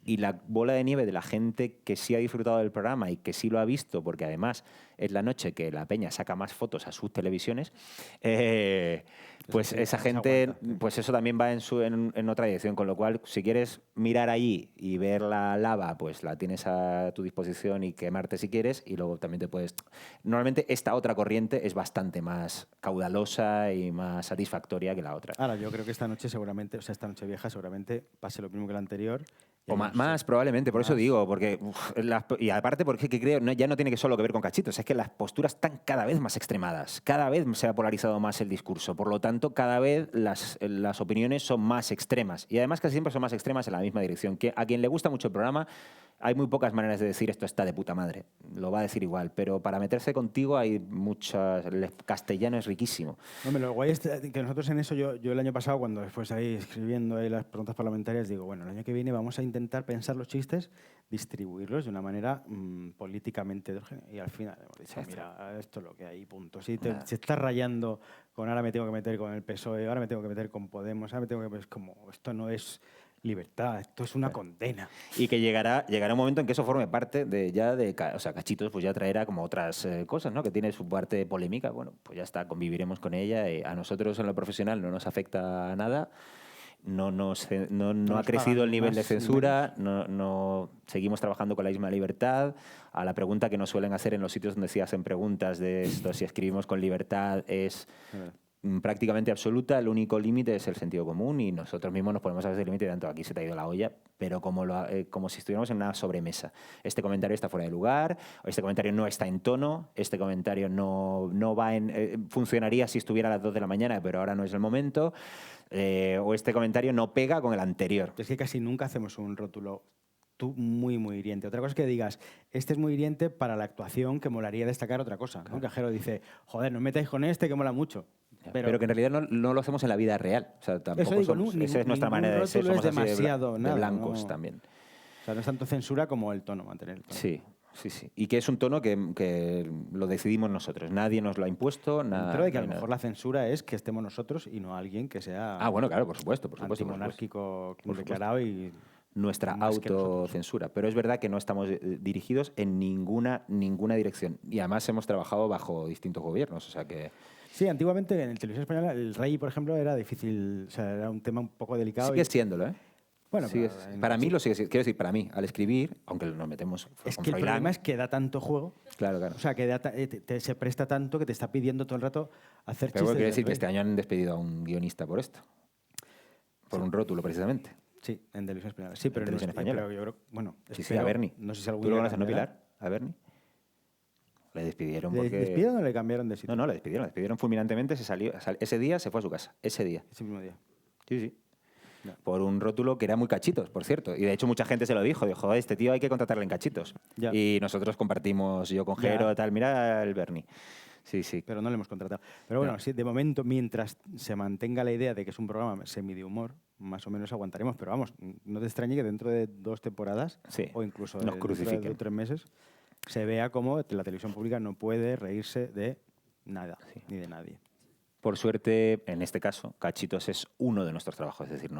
y la bola de nieve de la gente que sí ha disfrutado del programa y que sí lo ha visto, porque además es la noche que la peña saca más fotos a sus televisiones, pues sí, esa se gente, aguanta. pues eso también va en otra dirección, con lo cual si quieres mirar allí y ver la lava, pues la tienes a tu disposición y quemarte si quieres, y luego también te puedes... Normalmente esta otra corriente es bastante más caudalosa y más satisfactoria que la otra. Ahora, yo creo que esta noche seguramente, o sea, esta noche vieja seguramente pase lo mismo que la anterior. y O haya un más, set probablemente, por eso más. digo, porque y aparte porque que creo, ya no tiene que solo que ver con Cachitos, es que las posturas están cada vez más extremadas, cada vez se ha polarizado más el discurso, por lo tanto cada vez las opiniones son más extremas, y además casi siempre son más extremas en la misma dirección. Que a quien le gusta mucho el programa, hay muy pocas maneras de decir esto está de puta madre, lo va a decir igual, pero para meterse contigo hay muchas, el castellano es riquísimo. Hombre, lo guay es que nosotros en eso, yo el año pasado, cuando después ahí escribiendo ahí las preguntas parlamentarias, digo, bueno, el año que viene vamos a intentar pensar los chistes, distribuirlos de una manera políticamente heterogénea. Y al final hemos dicho, mira, esto es lo que hay, punto. Si te estás rayando con ahora me tengo que meter con el PSOE, ahora me tengo que meter con Podemos, ahora me tengo que meter, es como, esto no es libertad, esto es una condena. Y que llegará un momento en que eso forme parte o sea, Cachitos pues ya traerá como otras cosas, ¿no? Que tiene su parte polémica. Bueno, pues ya está, conviviremos con ella. A nosotros en lo profesional no nos afecta nada. No ha crecido el nivel de censura, no seguimos trabajando con la misma libertad. A la pregunta que nos suelen hacer en los sitios donde se hacen preguntas de esto, si escribimos con libertad, es prácticamente absoluta. El único límite es el sentido común, y nosotros mismos nos ponemos a veces el límite tanto aquí se te ha ido la olla, pero como si estuviéramos en una sobremesa. Este comentario está fuera de lugar, este comentario no está en tono, este comentario no va funcionaría si estuviera a las 2 de la mañana, pero ahora no es el momento, o este comentario no pega con el anterior. Es que casi nunca hacemos un rótulo tú muy, muy hiriente. Otra cosa es que digas, este es muy hiriente para la actuación, que molaría destacar otra cosa. ¿No? El cajero dice, joder, no os metáis con este, que mola mucho. Pero que en realidad no lo hacemos en la vida real. O sea, tampoco Eso digo, somos, ningún- esa es nuestra ningún manera de ser. rótulo es Somos así demasiado, de nada, blancos no. también. O sea, no es tanto censura como el tono, mantener el tono. Sí. Y que es un tono que lo decidimos nosotros. Nadie nos lo ha impuesto. Nada, Dentro de que a lo nada. mejor la censura es que estemos nosotros y no alguien que sea Bueno, claro, por supuesto. antimonárquico Por declarado y Nuestra más que nosotros. autocensura. Pero es verdad que no estamos dirigidos en ninguna dirección. Y además hemos trabajado bajo distintos gobiernos. O sea que Sí, antiguamente en el televisión española el rey, por ejemplo, era difícil, o sea, era un tema un poco delicado. sigue siéndolo, ¿eh? Bueno, Sigue- pero para mí lo sigue siendo. Quiero decir, para mí, al escribir, aunque nos metemos es con que el Froilán, problema es que da tanto juego, Claro. o sea, que se presta tanto que te está pidiendo todo el rato hacer Pero chistes. quiero del decir que rey. este año han despedido a un guionista por esto. Por un rótulo, precisamente. Sí, en televisión española. Sí, pero televisión española. pero yo creo, bueno, Sí, espero- a Berni. No sé si algún ¿Tú lo día conoces, no, cambiará. Pilar? ¿A Berni? Le despidieron ¿Le porque... despidieron o le cambiaron de sitio? No, le despidieron fulminantemente, ese día se fue a su casa, ese día. Ese mismo día. Sí. Ya. Por un rótulo que era muy cachitos, por cierto. Y de hecho mucha gente se lo dijo, este tío hay que contratarle en cachitos. Ya. Y nosotros compartimos, yo con Ya. Jero, tal, mira el Berni. Sí. Pero no le hemos contratado. Pero bueno, No. sí, de momento, mientras se mantenga la idea de que es un programa semi de humor, más o menos aguantaremos. Pero vamos, no te extrañe que dentro de 2 temporadas, Sí, o incluso nos dentro de crucifiquen. 2 o 3 meses, se vea como la televisión pública no puede reírse de nada, ni de nadie. Por suerte, en este caso, Cachitos es uno de nuestros trabajos. Es decir,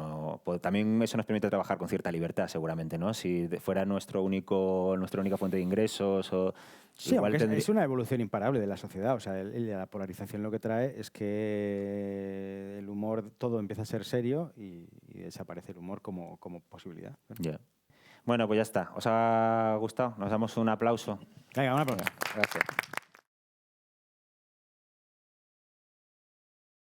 también eso nos permite trabajar con cierta libertad, seguramente, ¿no? Si fuera nuestra única fuente de ingresos o... Sí, igual aunque tendría- es una evolución imparable de la sociedad. O sea, la polarización lo que trae es que el humor, todo empieza a ser serio y desaparece el humor como posibilidad. Ya. Bueno, pues ya está. ¿Os ha gustado? Nos damos un aplauso. Venga, una pregunta. Gracias.